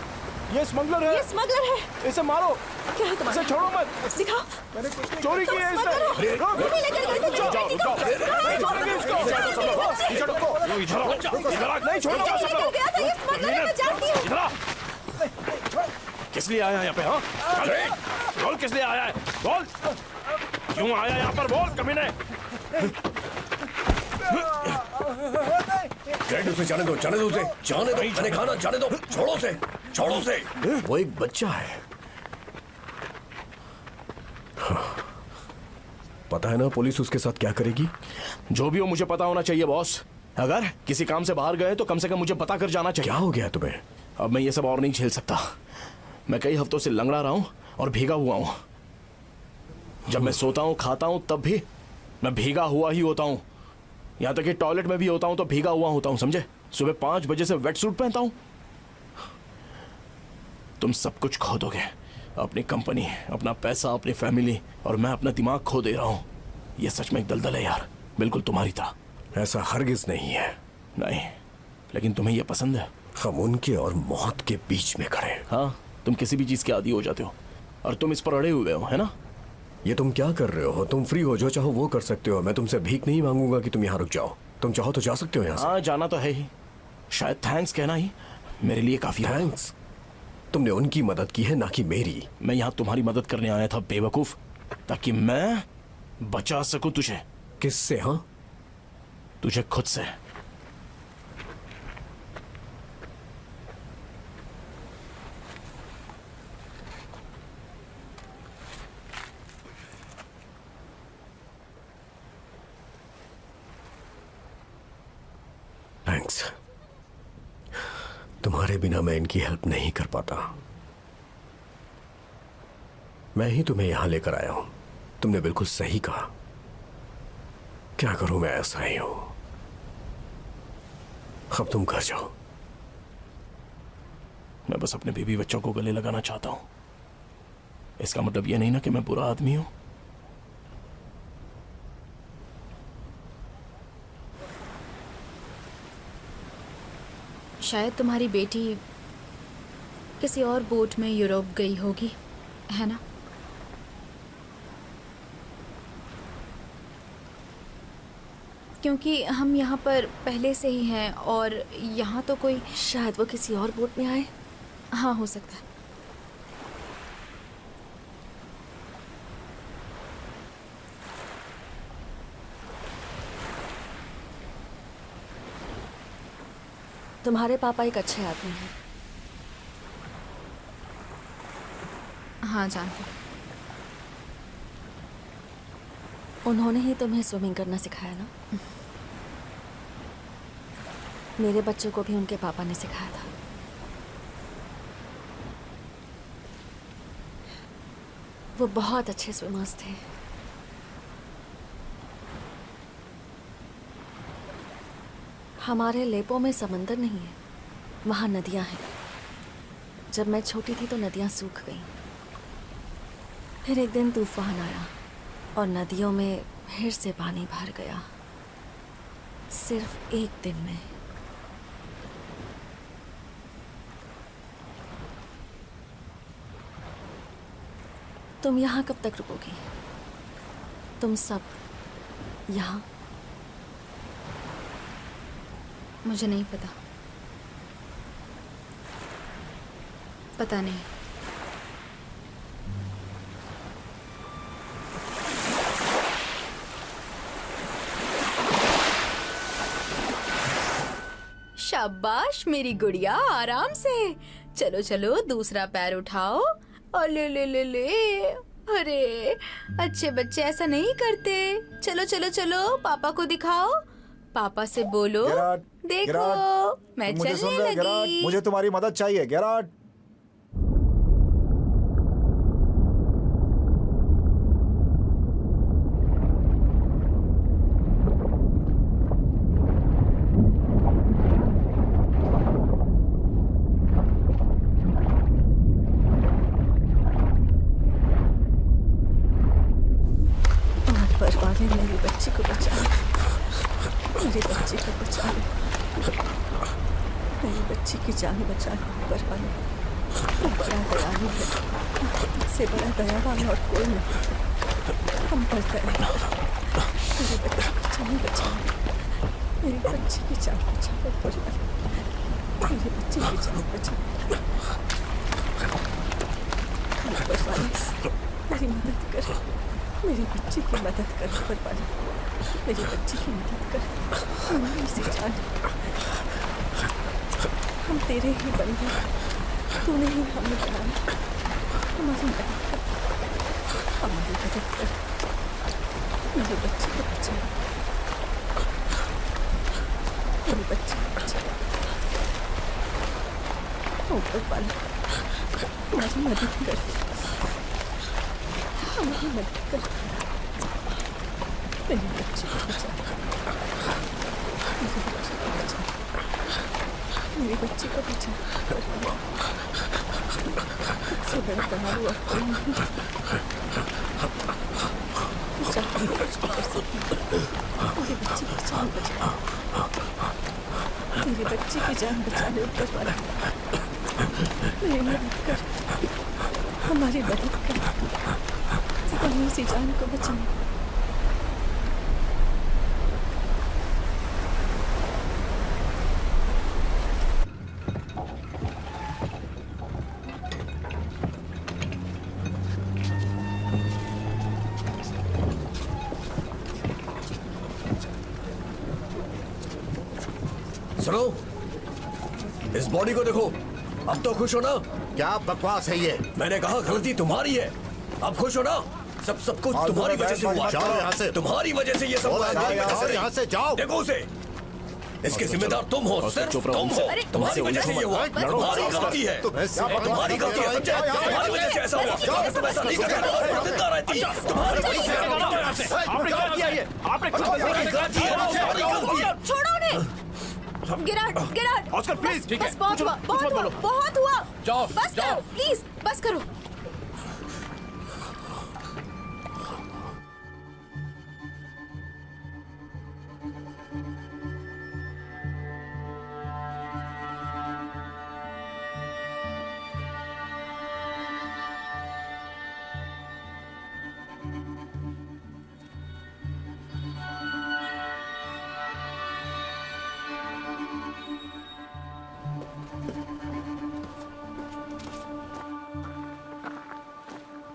ये स्मगलर है। ये स्मगलर है। इसे मारो। क्या है तुम्हारा? इसे छोड़ो मत। दिखाओ। मैंने कुछ नहीं चोरी की है इसने। वो भी लेकर गए थे मेरी बेटी को। नहीं छोड़ेंगे इसको। नहीं छोड़ूंगा सब लोग। गया था, ये स्मगलर है, मैं जानती हूँ। इधर आ। किस लिए आया यहाँ पे? हाँ, बोल किस लिए आया है? बोल क्यों आया यहाँ पर? बोल कमीने। उसे जाने दो, जाने दो उसे, जाने दो। मैंने कहा ना, जाने दो। छोड़ो उसे, छोड़ो उसे। वो एक बच्चा है। पता है ना पुलिस उसके साथ क्या करेगी? जो भी हो मुझे पता होना चाहिए बॉस। अगर किसी काम से बाहर गए तो कम से कम मुझे पता कर जाना चाहिए। क्या हो गया तुम्हें? अब मैं ये सब और नहीं झेल सकता। मैं कई हफ्तों से लंगड़ा रहा हूं और भीगा हुआ हूं। जब मैं सोता हूं, खाता हूं, तब भी मैं भीगा हुआ ही होता हूं। यहां तक कि टॉयलेट में भी होता हूं तो भीगा हुआ होता हूं, समझे? सुबह 5 बजे से वेट सूट पहनता हूं। तुम सब कुछ खो दोगे, अपनी कंपनी, अपना पैसा, अपनी फैमिली, और मैं अपना दिमाग खो दे रहा हूं। यह सच में एक दलदल है यार, बिल्कुल तुम्हारी तरह। ऐसा हरगिज नहीं है। नहीं, लेकिन तुम्हें यह पसंद है। हम उनके और मौत के बीच में खड़े। हाँ, तुम किसी भी चीज के आदी हो जाते हो और तुम इस पर अड़े हुए हो, है ना? ये तुम क्या कर रहे हो? तुम फ्री हो, जो चाहो वो कर सकते हो। मैं तुमसे भीख नहीं मांगूंगा कि तुम यहाँ रुक जाओ। तुम चाहो तो जा सकते हो यहाँ से। हाँ, जाना तो है ही। शायद थैंक्स कहना ही मेरे लिए काफी है। थैंक्स? तुमने उनकी मदद की है, ना कि मेरी। मैं यहाँ तुम्हारी मदद करने आया था बेवकूफ, ताकि मैं बचा सकूं तुझे। किससे? हाँ, तुझे खुद से। थैंक्स। तुम्हारे बिना मैं इनकी हेल्प नहीं कर पाता। मैं ही तुम्हें यहां लेकर आया हूं। तुमने बिल्कुल सही कहा। क्या करूं, मैं ऐसा ही हूं। अब तुम घर जाओ। मैं बस अपने बीवी बच्चों को गले लगाना चाहता हूं। इसका मतलब यह नहीं ना कि मैं बुरा आदमी हूं। शायद तुम्हारी बेटी किसी और बोट में यूरोप गई होगी, है ना? क्योंकि हम यहाँ पर पहले से ही हैं और यहाँ तो कोई। शायद वो किसी और बोट में आए। हाँ, हो सकता है। तुम्हारे पापा एक अच्छे आदमी हैं। हाँ, जानती हूँ। उन्होंने ही तुम्हें स्विमिंग करना सिखाया ना? मेरे बच्चों को भी उनके पापा ने सिखाया था। वो बहुत अच्छे स्विमर्स थे। हमारे लेपो में समंदर नहीं है, वहाँ नदियाँ हैं। जब मैं छोटी थी तो नदियाँ सूख गईं। फिर एक दिन तूफान आया और नदियों में फिर से पानी भर गया, सिर्फ एक दिन में। तुम यहाँ कब तक रुकोगी? तुम सब यहाँ? मुझे नहीं पता। पता नहीं। शाबाश मेरी गुड़िया, आराम से। चलो चलो, दूसरा पैर उठाओ और ले ले ले ले। अरे अच्छे बच्चे ऐसा नहीं करते। चलो चलो चलो, पापा को दिखाओ। पापा से बोलो गेराट, देखो गेराट, मैं तुम मुझे सुन चलने रहे हो, लगी। गेराट? मुझे तुम्हारी मदद चाहिए गेराट। परवाने मेरी बच्ची को बचा ले, मेरी बच्ची को बचा ले, मेरी बच्ची की जान बचा ले। परवाने तू बड़ा दयालु है, तुझसे बड़ा दयावान और कोई नहीं। हम पर दया कर, मेरी बच्ची की जान बचा ले, मेरी बच्ची की जान बचा ले। परवाने मेरी बच्ची की जान बचा ले। परवाने मेरी मदद कर, मेरी बच्ची की मदद कर। परवाने मेरी बच्ची की मदद कर, हमारी सी जान। हम तेरे ही बंदे, तूने ही हमें बनाया। हमारी मदद कर, हमारी मदद कर, मेरी बच्ची को बचा, मेरी बच्ची को बचा। ऊपर वाला हमारी मदद कर, हमारी मदद कर, मेरी बच्ची को बचा, मेरी बच्ची को बचा, मेरी बच्ची को बचा। इससे बड़ा दयालु और कोई नहीं। बचा, मेरी बच्ची की जान बचा, मेरी बच्ची की जान बचा ले। ऊपर वाला मेरी मदद कर, हमारी मदद कर, अपनी सी जान को बचाओ। सुनो, इस बॉडी को देखो। अब तो खुश हो ना? क्या बकवास है ये? मैंने कहा गलती तुम्हारी है। अब खुश हो ना? सब कुछ तुम्हारी वजह से हुआ। जाओ यहाँ से। तुम्हारी वजह से ये सब हुआ। यहाँ से जाओ। देखो उसे, इसके जिम्मेदार तुम हो, सिर्फ तुम हो। तुम्हारी वजह से ये हुआ। तुम्हारी गलती है, तुम्हारी गलती है। समझे? तुम्हारी वजह से ऐसा हुआ। अगर तुम ऐसा नहीं करते तो जिंदा रहती। तुम्हारी वजह से आपने क्या किया ये? आपने कुछ गलती है। छोड़ो उन्हें। गिराट, गिराट, ऑस्कर, प्लीज। बस, बस बहुत हुआ, बहुत हुआ, बहुत हुआ। जाओ, बस जाओ। करो, प्लीज, बस करो।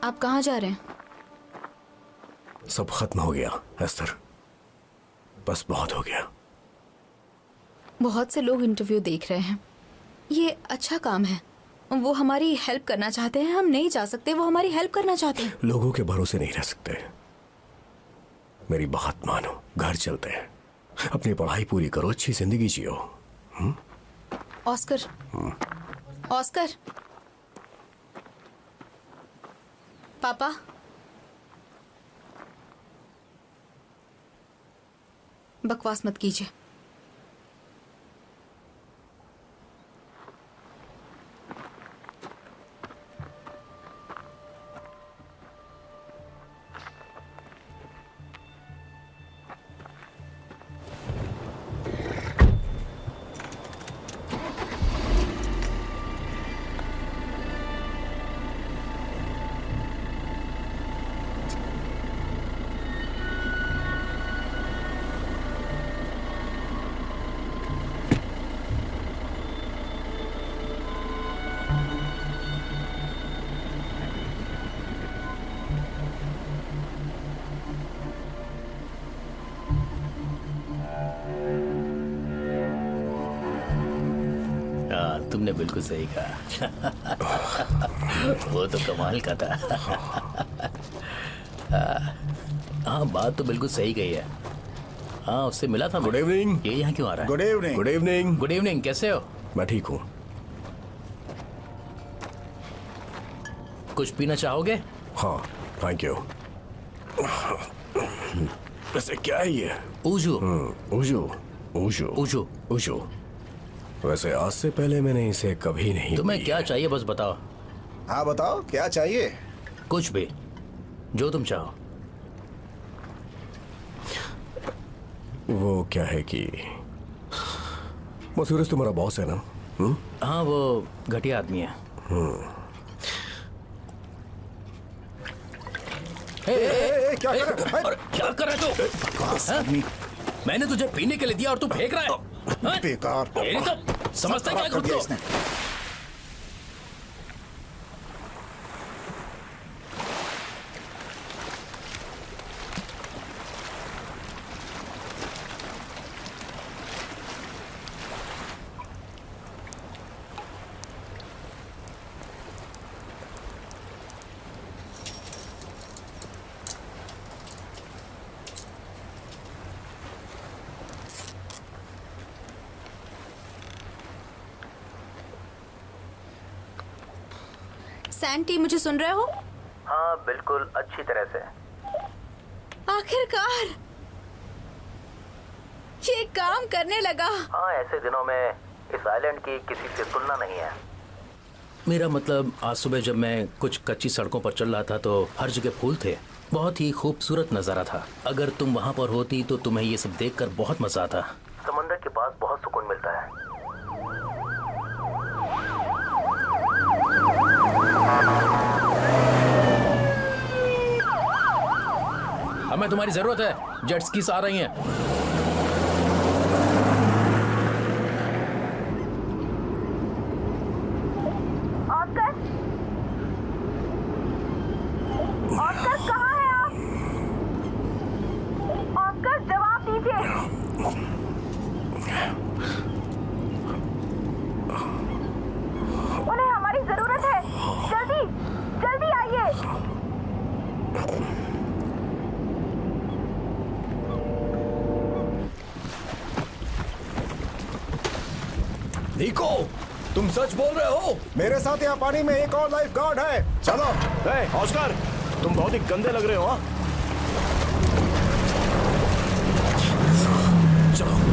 आप कहाँ जा रहे हैं? सब खत्म हो गया एस्टर, बस बहुत हो गया। बहुत से लोग इंटरव्यू देख रहे हैं। ये अच्छा काम है। वो हमारी हेल्प करना चाहते हैं, हम नहीं जा सकते। वो हमारी हेल्प करना चाहते हैं। लोगों के भरोसे नहीं रह सकते। मेरी बात मानो, घर चलते हैं। अपनी पढ़ाई पूरी करो, अच्छी जिंदगी जियो। ऑस्कर, ऑस्कर, पापा, बकवास मत कीजिए। तुमने बिल्कुल सही कहा। वो तो कमाल का था। हाँ, बात तो बिल्कुल सही कही है। हाँ, उससे मिला था। Good evening. ये यहाँ क्यों आ रहा है? Good evening. Good evening. Good evening, कैसे हो? मैं ठीक हूँ। कुछ पीना चाहोगे? हाँ, थैंक यू। वैसे क्या है ये? ऊजू। ऊजू। ऊजू। ऊजू। ऊजू। वैसे आज से पहले मैंने इसे कभी नहीं तुम्हें पी क्या है। चाहिए बस बताओ। हाँ बताओ क्या चाहिए। कुछ भी, जो तुम चाहो। वो क्या है कि वो सूरज तुम्हारा बॉस है ना? हाँ, वो घटिया आदमी है। क्या कर रहा है? क्या कर रहा है तू? आदमी मैंने तुझे पीने के लिए दिया और तू फेंक रहा है। हाँ? बेकार। तेरी तो समझता क्या है कर खुद दिया को? इसने। सैंटी, मुझे सुन रहे हो? हाँ बिल्कुल, अच्छी तरह से। आखिरकार ये काम करने लगा। हाँ, ऐसे दिनों में इस आइलैंड की किसी से तुलना नहीं है। मेरा मतलब, आज सुबह जब मैं कुछ कच्ची सड़कों पर चल रहा था तो हर जगह फूल थे। बहुत ही खूबसूरत नज़ारा था। अगर तुम वहाँ पर होती तो तुम्हें ये सब देखकर बहुत मजा आता। समंदर के पास बहुत सुकून मिलता है। हमें तुम्हारी जरूरत है। जेट स्कीस आ रही हैं। ऑस्कर, ऑस्कर कहाँ हैं आप? ऑस्कर जवाब दीजिए। उन्हें हमारी जरूरत है। जल्दी जल्दी आइए। निको, तुम सच बोल रहे हो? मेरे साथ यहाँ पानी में एक और लाइफ गार्ड है। चलो। ऑस्कर, तुम बहुत ही गंदे लग रहे हो। हाँ, चलो।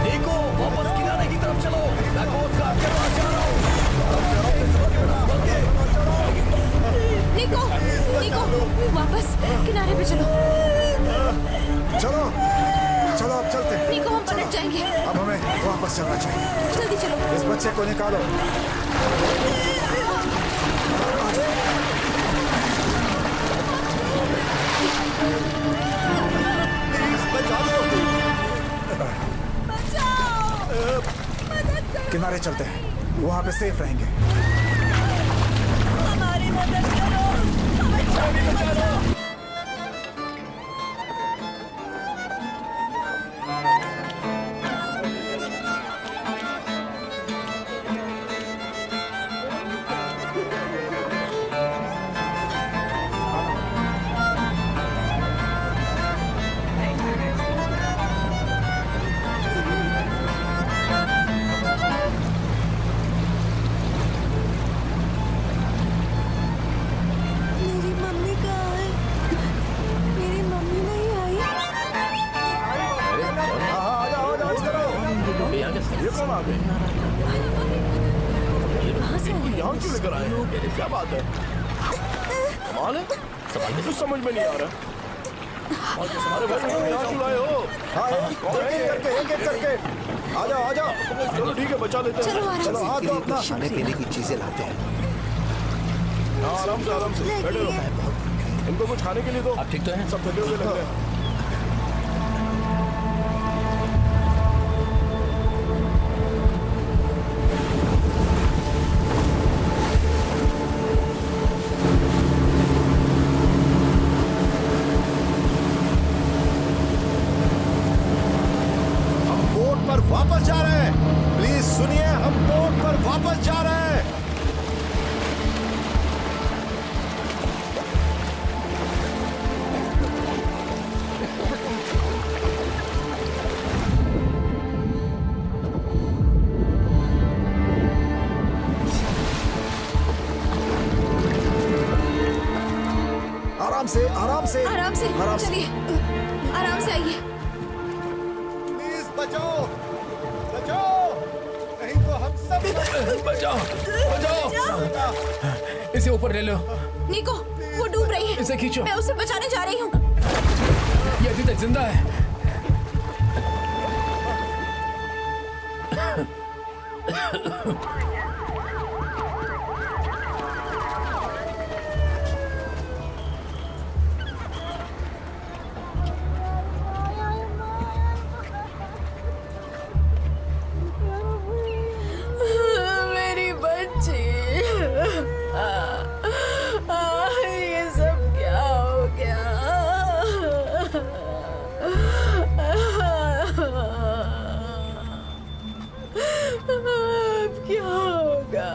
देखो वापस किनारे की तरफ चलो। मैं कोस्ट गार्ड के पास जा रहा हूँ। निको, निको, वापस किनारे पे चलो। चलो चलो अब चलते हैं। निको, हम पलट जाएंगे। अब हमें वापस चलना चाहिए। जल्दी चलो। इस बच्चे को निकालो। किनारे चलते हैं, वहाँ पे सेफ रहेंगे। हमारी मदद करो, हमें चाबी बचाओ। मेरी मम्मी कहाँ है? मेरी मम्मी नहीं आई। ये कौन आ गए? कहाँ से आए? यहाँ क्यों लेकर आए हो? क्या बात है? कमाल है, सवाल कुछ समझ में नहीं आ रहा। और किस हमारे भाई को यहाँ क्यों लाए हो? हाँ, एक एक करके आ जाओ आ जाओ। चलो ठीक है, बचा लेते हैं। चलो आराम चलो से। हाथ दो अपना। खाने पीने की चीजें लाते हैं। हाँ, आराम से बैठे रहो। इनको कुछ खाने के लिए दो। आप ठीक तो हैं? सब थके हुए लग रहे हैं। हम बोट पर वापस जा रहे हैं। प्लीज सुनिए, हम बोट पर वापस जा रहे हैं। आराम से आराम से आराम से, आराम से। चलिए, आराम से आइए। प्लीज बचाओ, बचाओ, नहीं तो हम सब बचाओ, बचाओ। इसे ऊपर ले लो। निको, वो डूब रही है। इसे खींचो। मैं उसे बचाने जा रही हूँ। ये अभी तक जिंदा है। मेरी बच्ची। ये सब क्या हो गया? अब क्या होगा?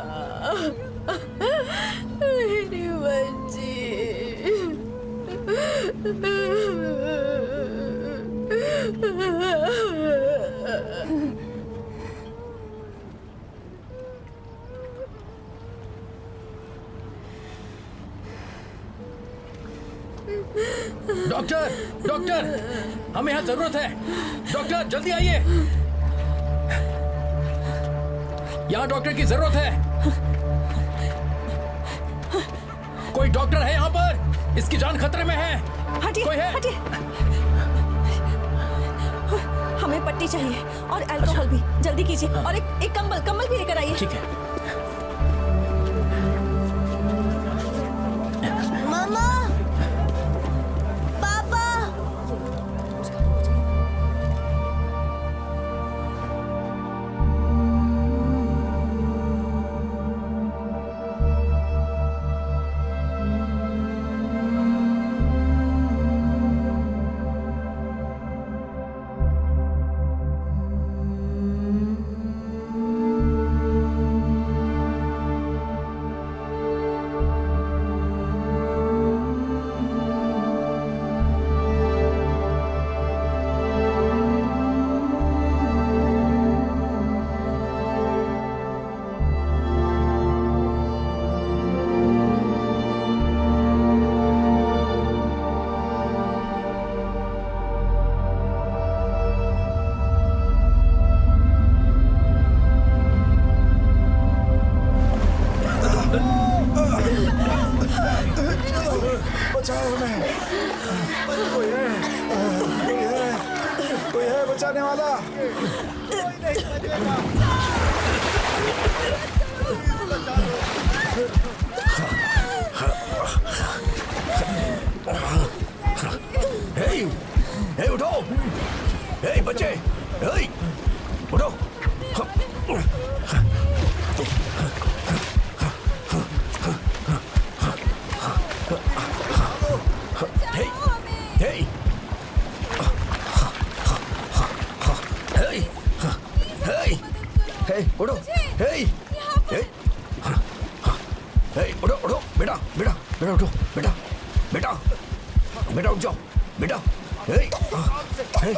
मेरी बच्ची। डॉक्टर, डॉक्टर, हमें यहाँ जरूरत है। डॉक्टर जल्दी आइए। यहाँ डॉक्टर की जरूरत है। कोई डॉक्टर है यहाँ पर? इसकी जान खतरे में है। हटिए, कोई है? हटिए। हमें पट्टी चाहिए और अल्कोहल भी। जल्दी कीजिए। और एक कंबल भी लेकर आइए। ठीक है। मामा, पापा। बचाओ हमें। कोई है बचाने वाला? हे उठो, हे बच्चे, हे उठो। हे हे हे उठो, हे उठो उठो बेटा बेटा बेटा उठो बेटा बेटा बेटा उठ जाओ बेटा। हे हे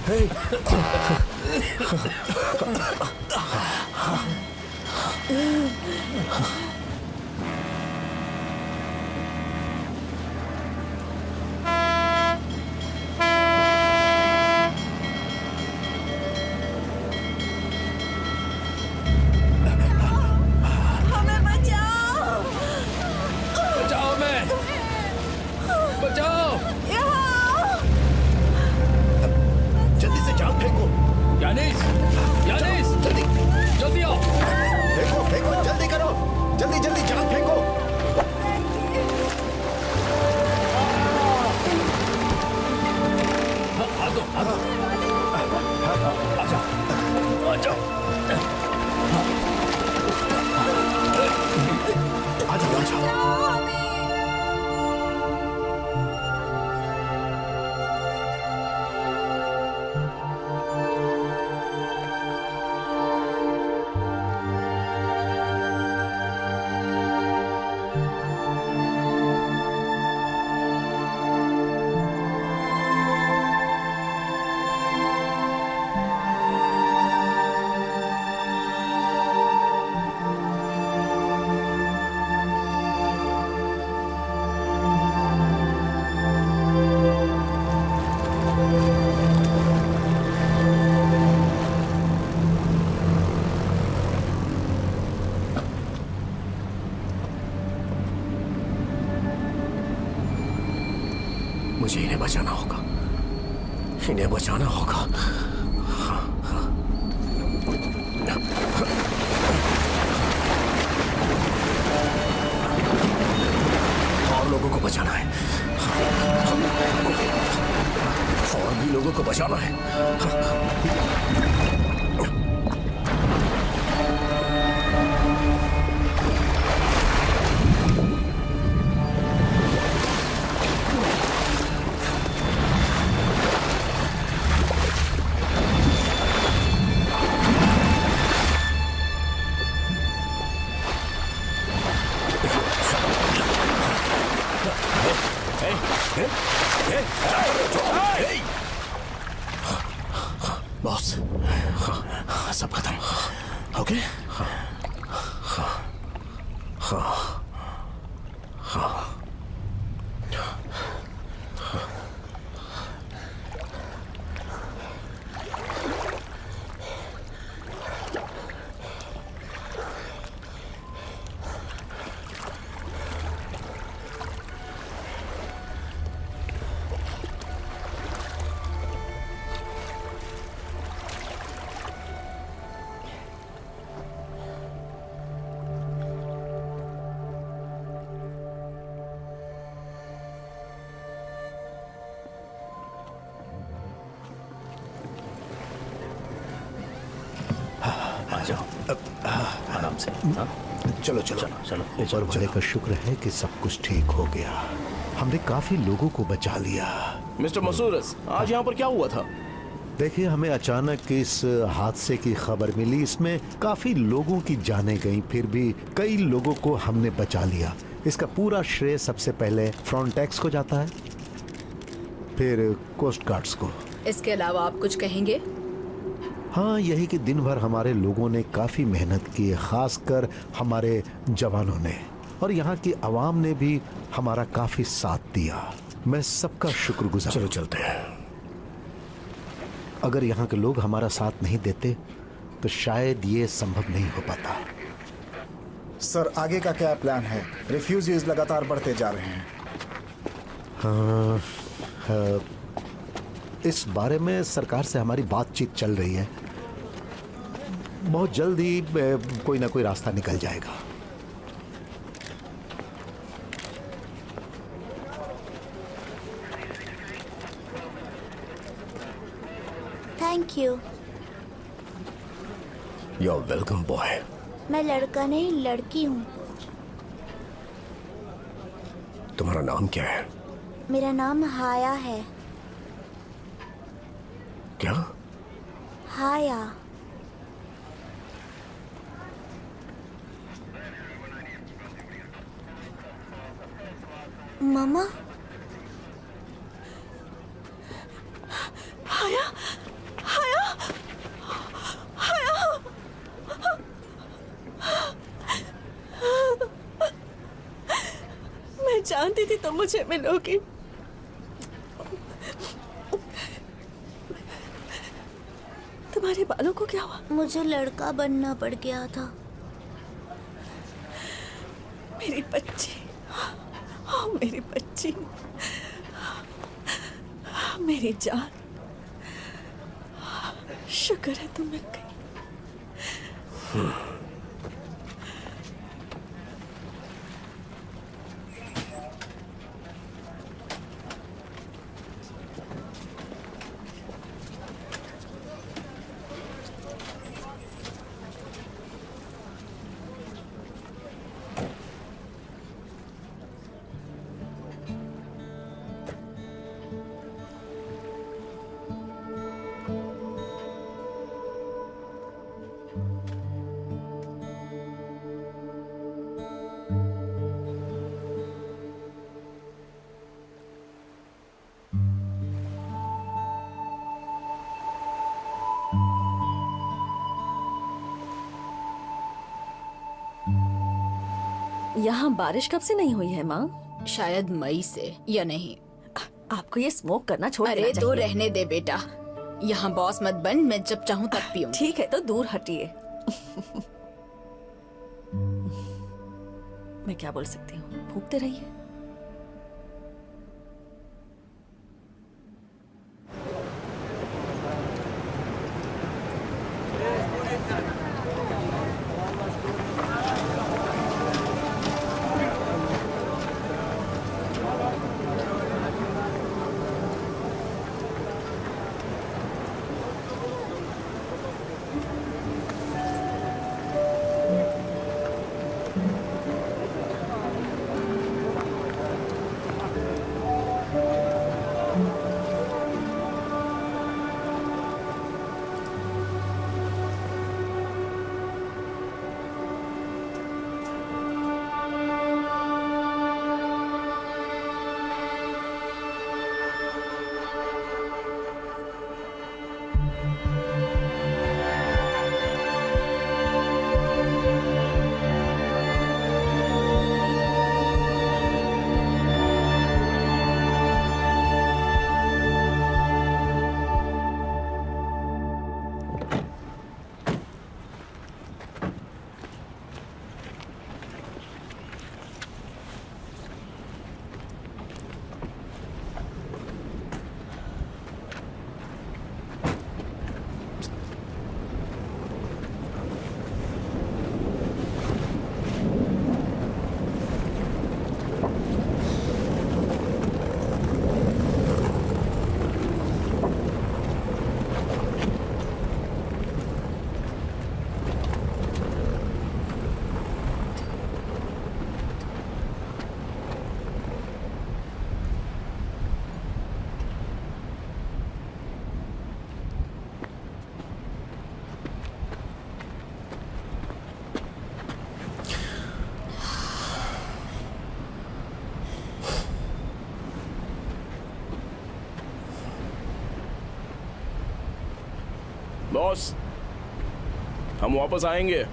हे हमें बचाओ। बचाओ मैं, बचाओ। जल्दी से जान फेंको। यानिस, यानिस, जल्दी जल्दी आओ। फेंको फेंको, जल्दी करो, जल्दी जल्दी जान फेंको। आ दो, आ दो। आजा, आजा। आजा, आजा। मुझे इन्हें बचाना होगा, इन्हें बचाना होगा। और लोगों को बचाना है, और भी लोगों को बचाना है। बॉस, सब खत्म। ओके? हाँ हाँ हाँ हाँ। आराम से। चलो चलो चलो। ऊपर वाले का शुक्र है कि सब कुछ ठीक हो गया। हमने काफी लोगों को बचा लिया। मिस्टर मसूरस, आज यहाँ पर क्या हुआ था? देखिए, हमें अचानक इस हादसे की खबर मिली। इसमें काफी लोगों की जानें गईं, फिर भी कई लोगों को हमने बचा लिया। इसका पूरा श्रेय सबसे पहले फ्रंटेक्स को जाता है, फिर कोस्ट गार्ड्स को। इसके अलावा आप कुछ कहेंगे? हाँ, यही कि दिन भर हमारे लोगों ने काफी मेहनत की, खासकर हमारे जवानों ने, और यहाँ की आवाम ने भी हमारा काफी साथ दिया। मैं सबका शुक्रगुजार। चलो चलते हैं। अगर यहाँ के लोग हमारा साथ नहीं देते तो शायद ये संभव नहीं हो पाता। सर, आगे का क्या प्लान है? रिफ्यूजीज लगातार बढ़ते जा रहे हैं। इस बारे में सरकार से हमारी बातचीत चल रही है। बहुत जल्द ही कोई ना कोई रास्ता निकल जाएगा। Thank you. You are welcome boy. मैं लड़का नहीं लड़की हूँ। तुम्हारा नाम क्या है? मेरा नाम हाया है। क्या? हाया। मामा। हाया, हाया, हाया। मैं जानती थी तुम मुझे मिलोगी। तुम्हारे बालों को क्या हुआ? मुझे लड़का बनना पड़ गया था। मेरी बच्ची, हाँ मेरी बच्ची, मेरी जान, शुक्र है तुम मिल गई। यहाँ बारिश कब से नहीं हुई है माँ? शायद मई से या नहीं। आपको ये स्मोक करना छोड़ देना अरे तो चाहिए। रहने दे बेटा, यहाँ बॉस मत बन, मैं जब चाहूँ तब पीऊँ। ठीक है तो दूर हटिए। मैं क्या बोल सकती हूँ, फूकते रहिए। बॉस, हम वापस आएंगे।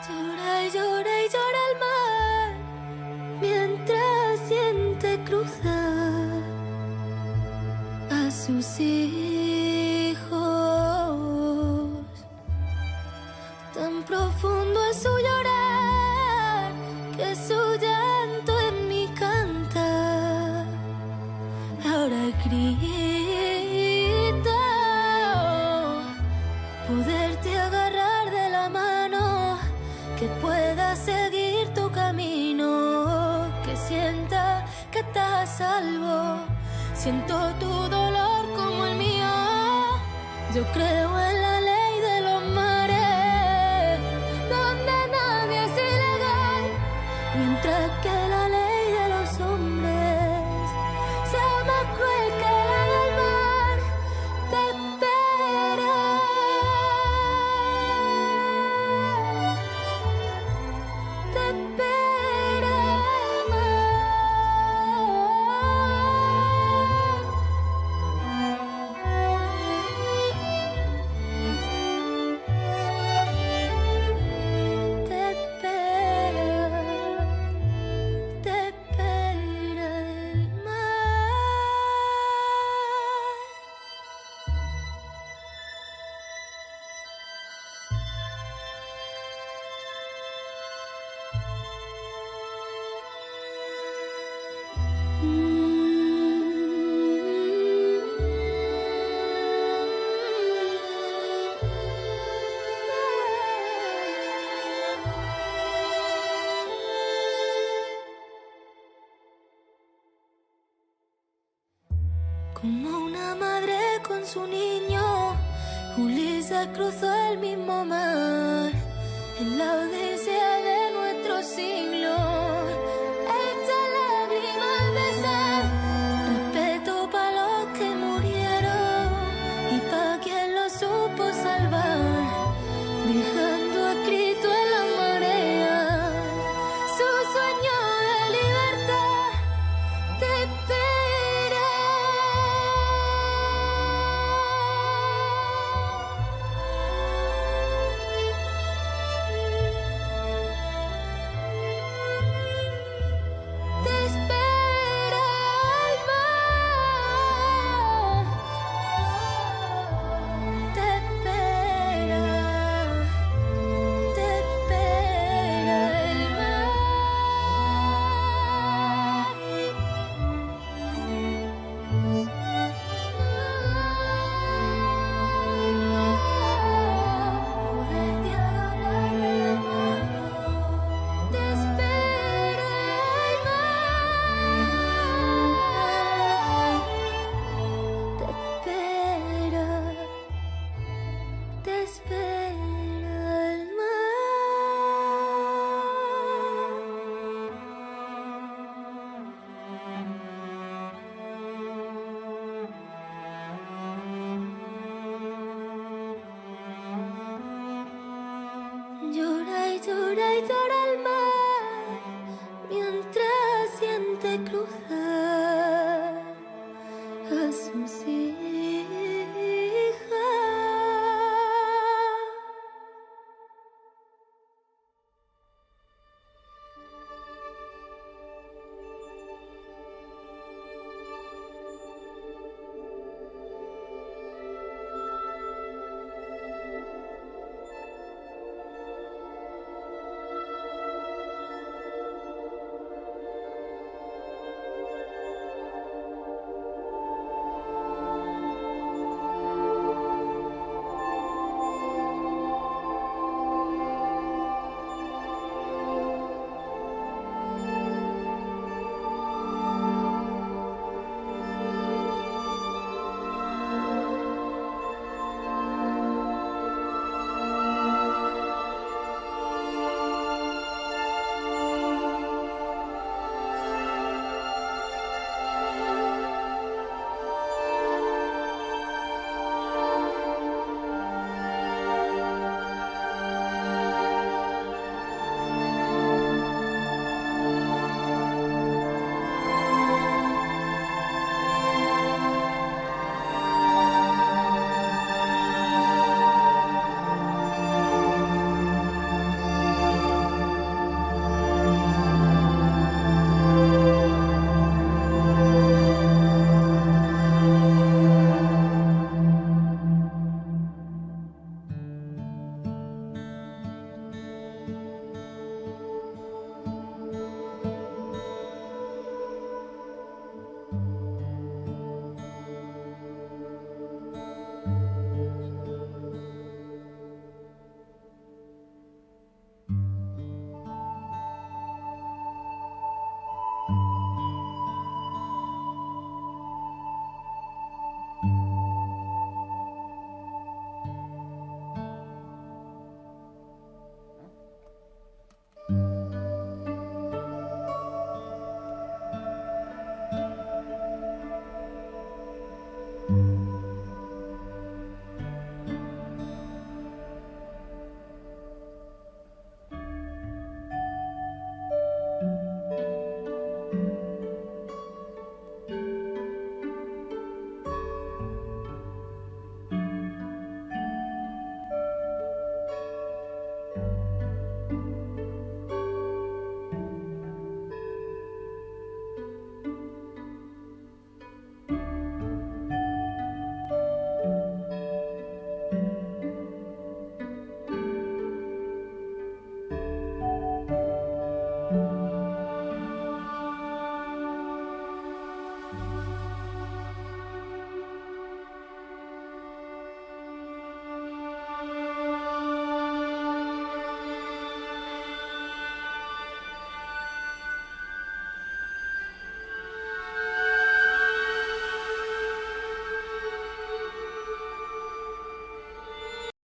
Llora y llora y llora el mar mientras siente cruzar a sus hijos. Tan profundo es su llorar que su llanto en mi cantar ahora grita poderte agarrar de la mano, que pueda seguir tu camino, que sienta que estás a salvo. Siento tu dolor como el mío. Yo creo en la ley de los mares, donde nadie es ilegal, mientras que la ley de los hombres sea más cruel que la del mar. Te espera. Te espera te espera el mar. Como una madre con su niño, Ulisa cruzó el mismo mar, en la odisea de nuestro siglo. Echa lágrimas al besar, respeto para los que murieron y para quien lo supo salvar, dejando escrito en la marea su sueño de libertad. Te espera. Te espera el mar. Te espera el mar. Poderte agarrar de la mano. Te espera el mar. Te espera el mar. Llora y llora y llora el mar mientras siente cruzar a sus hijos.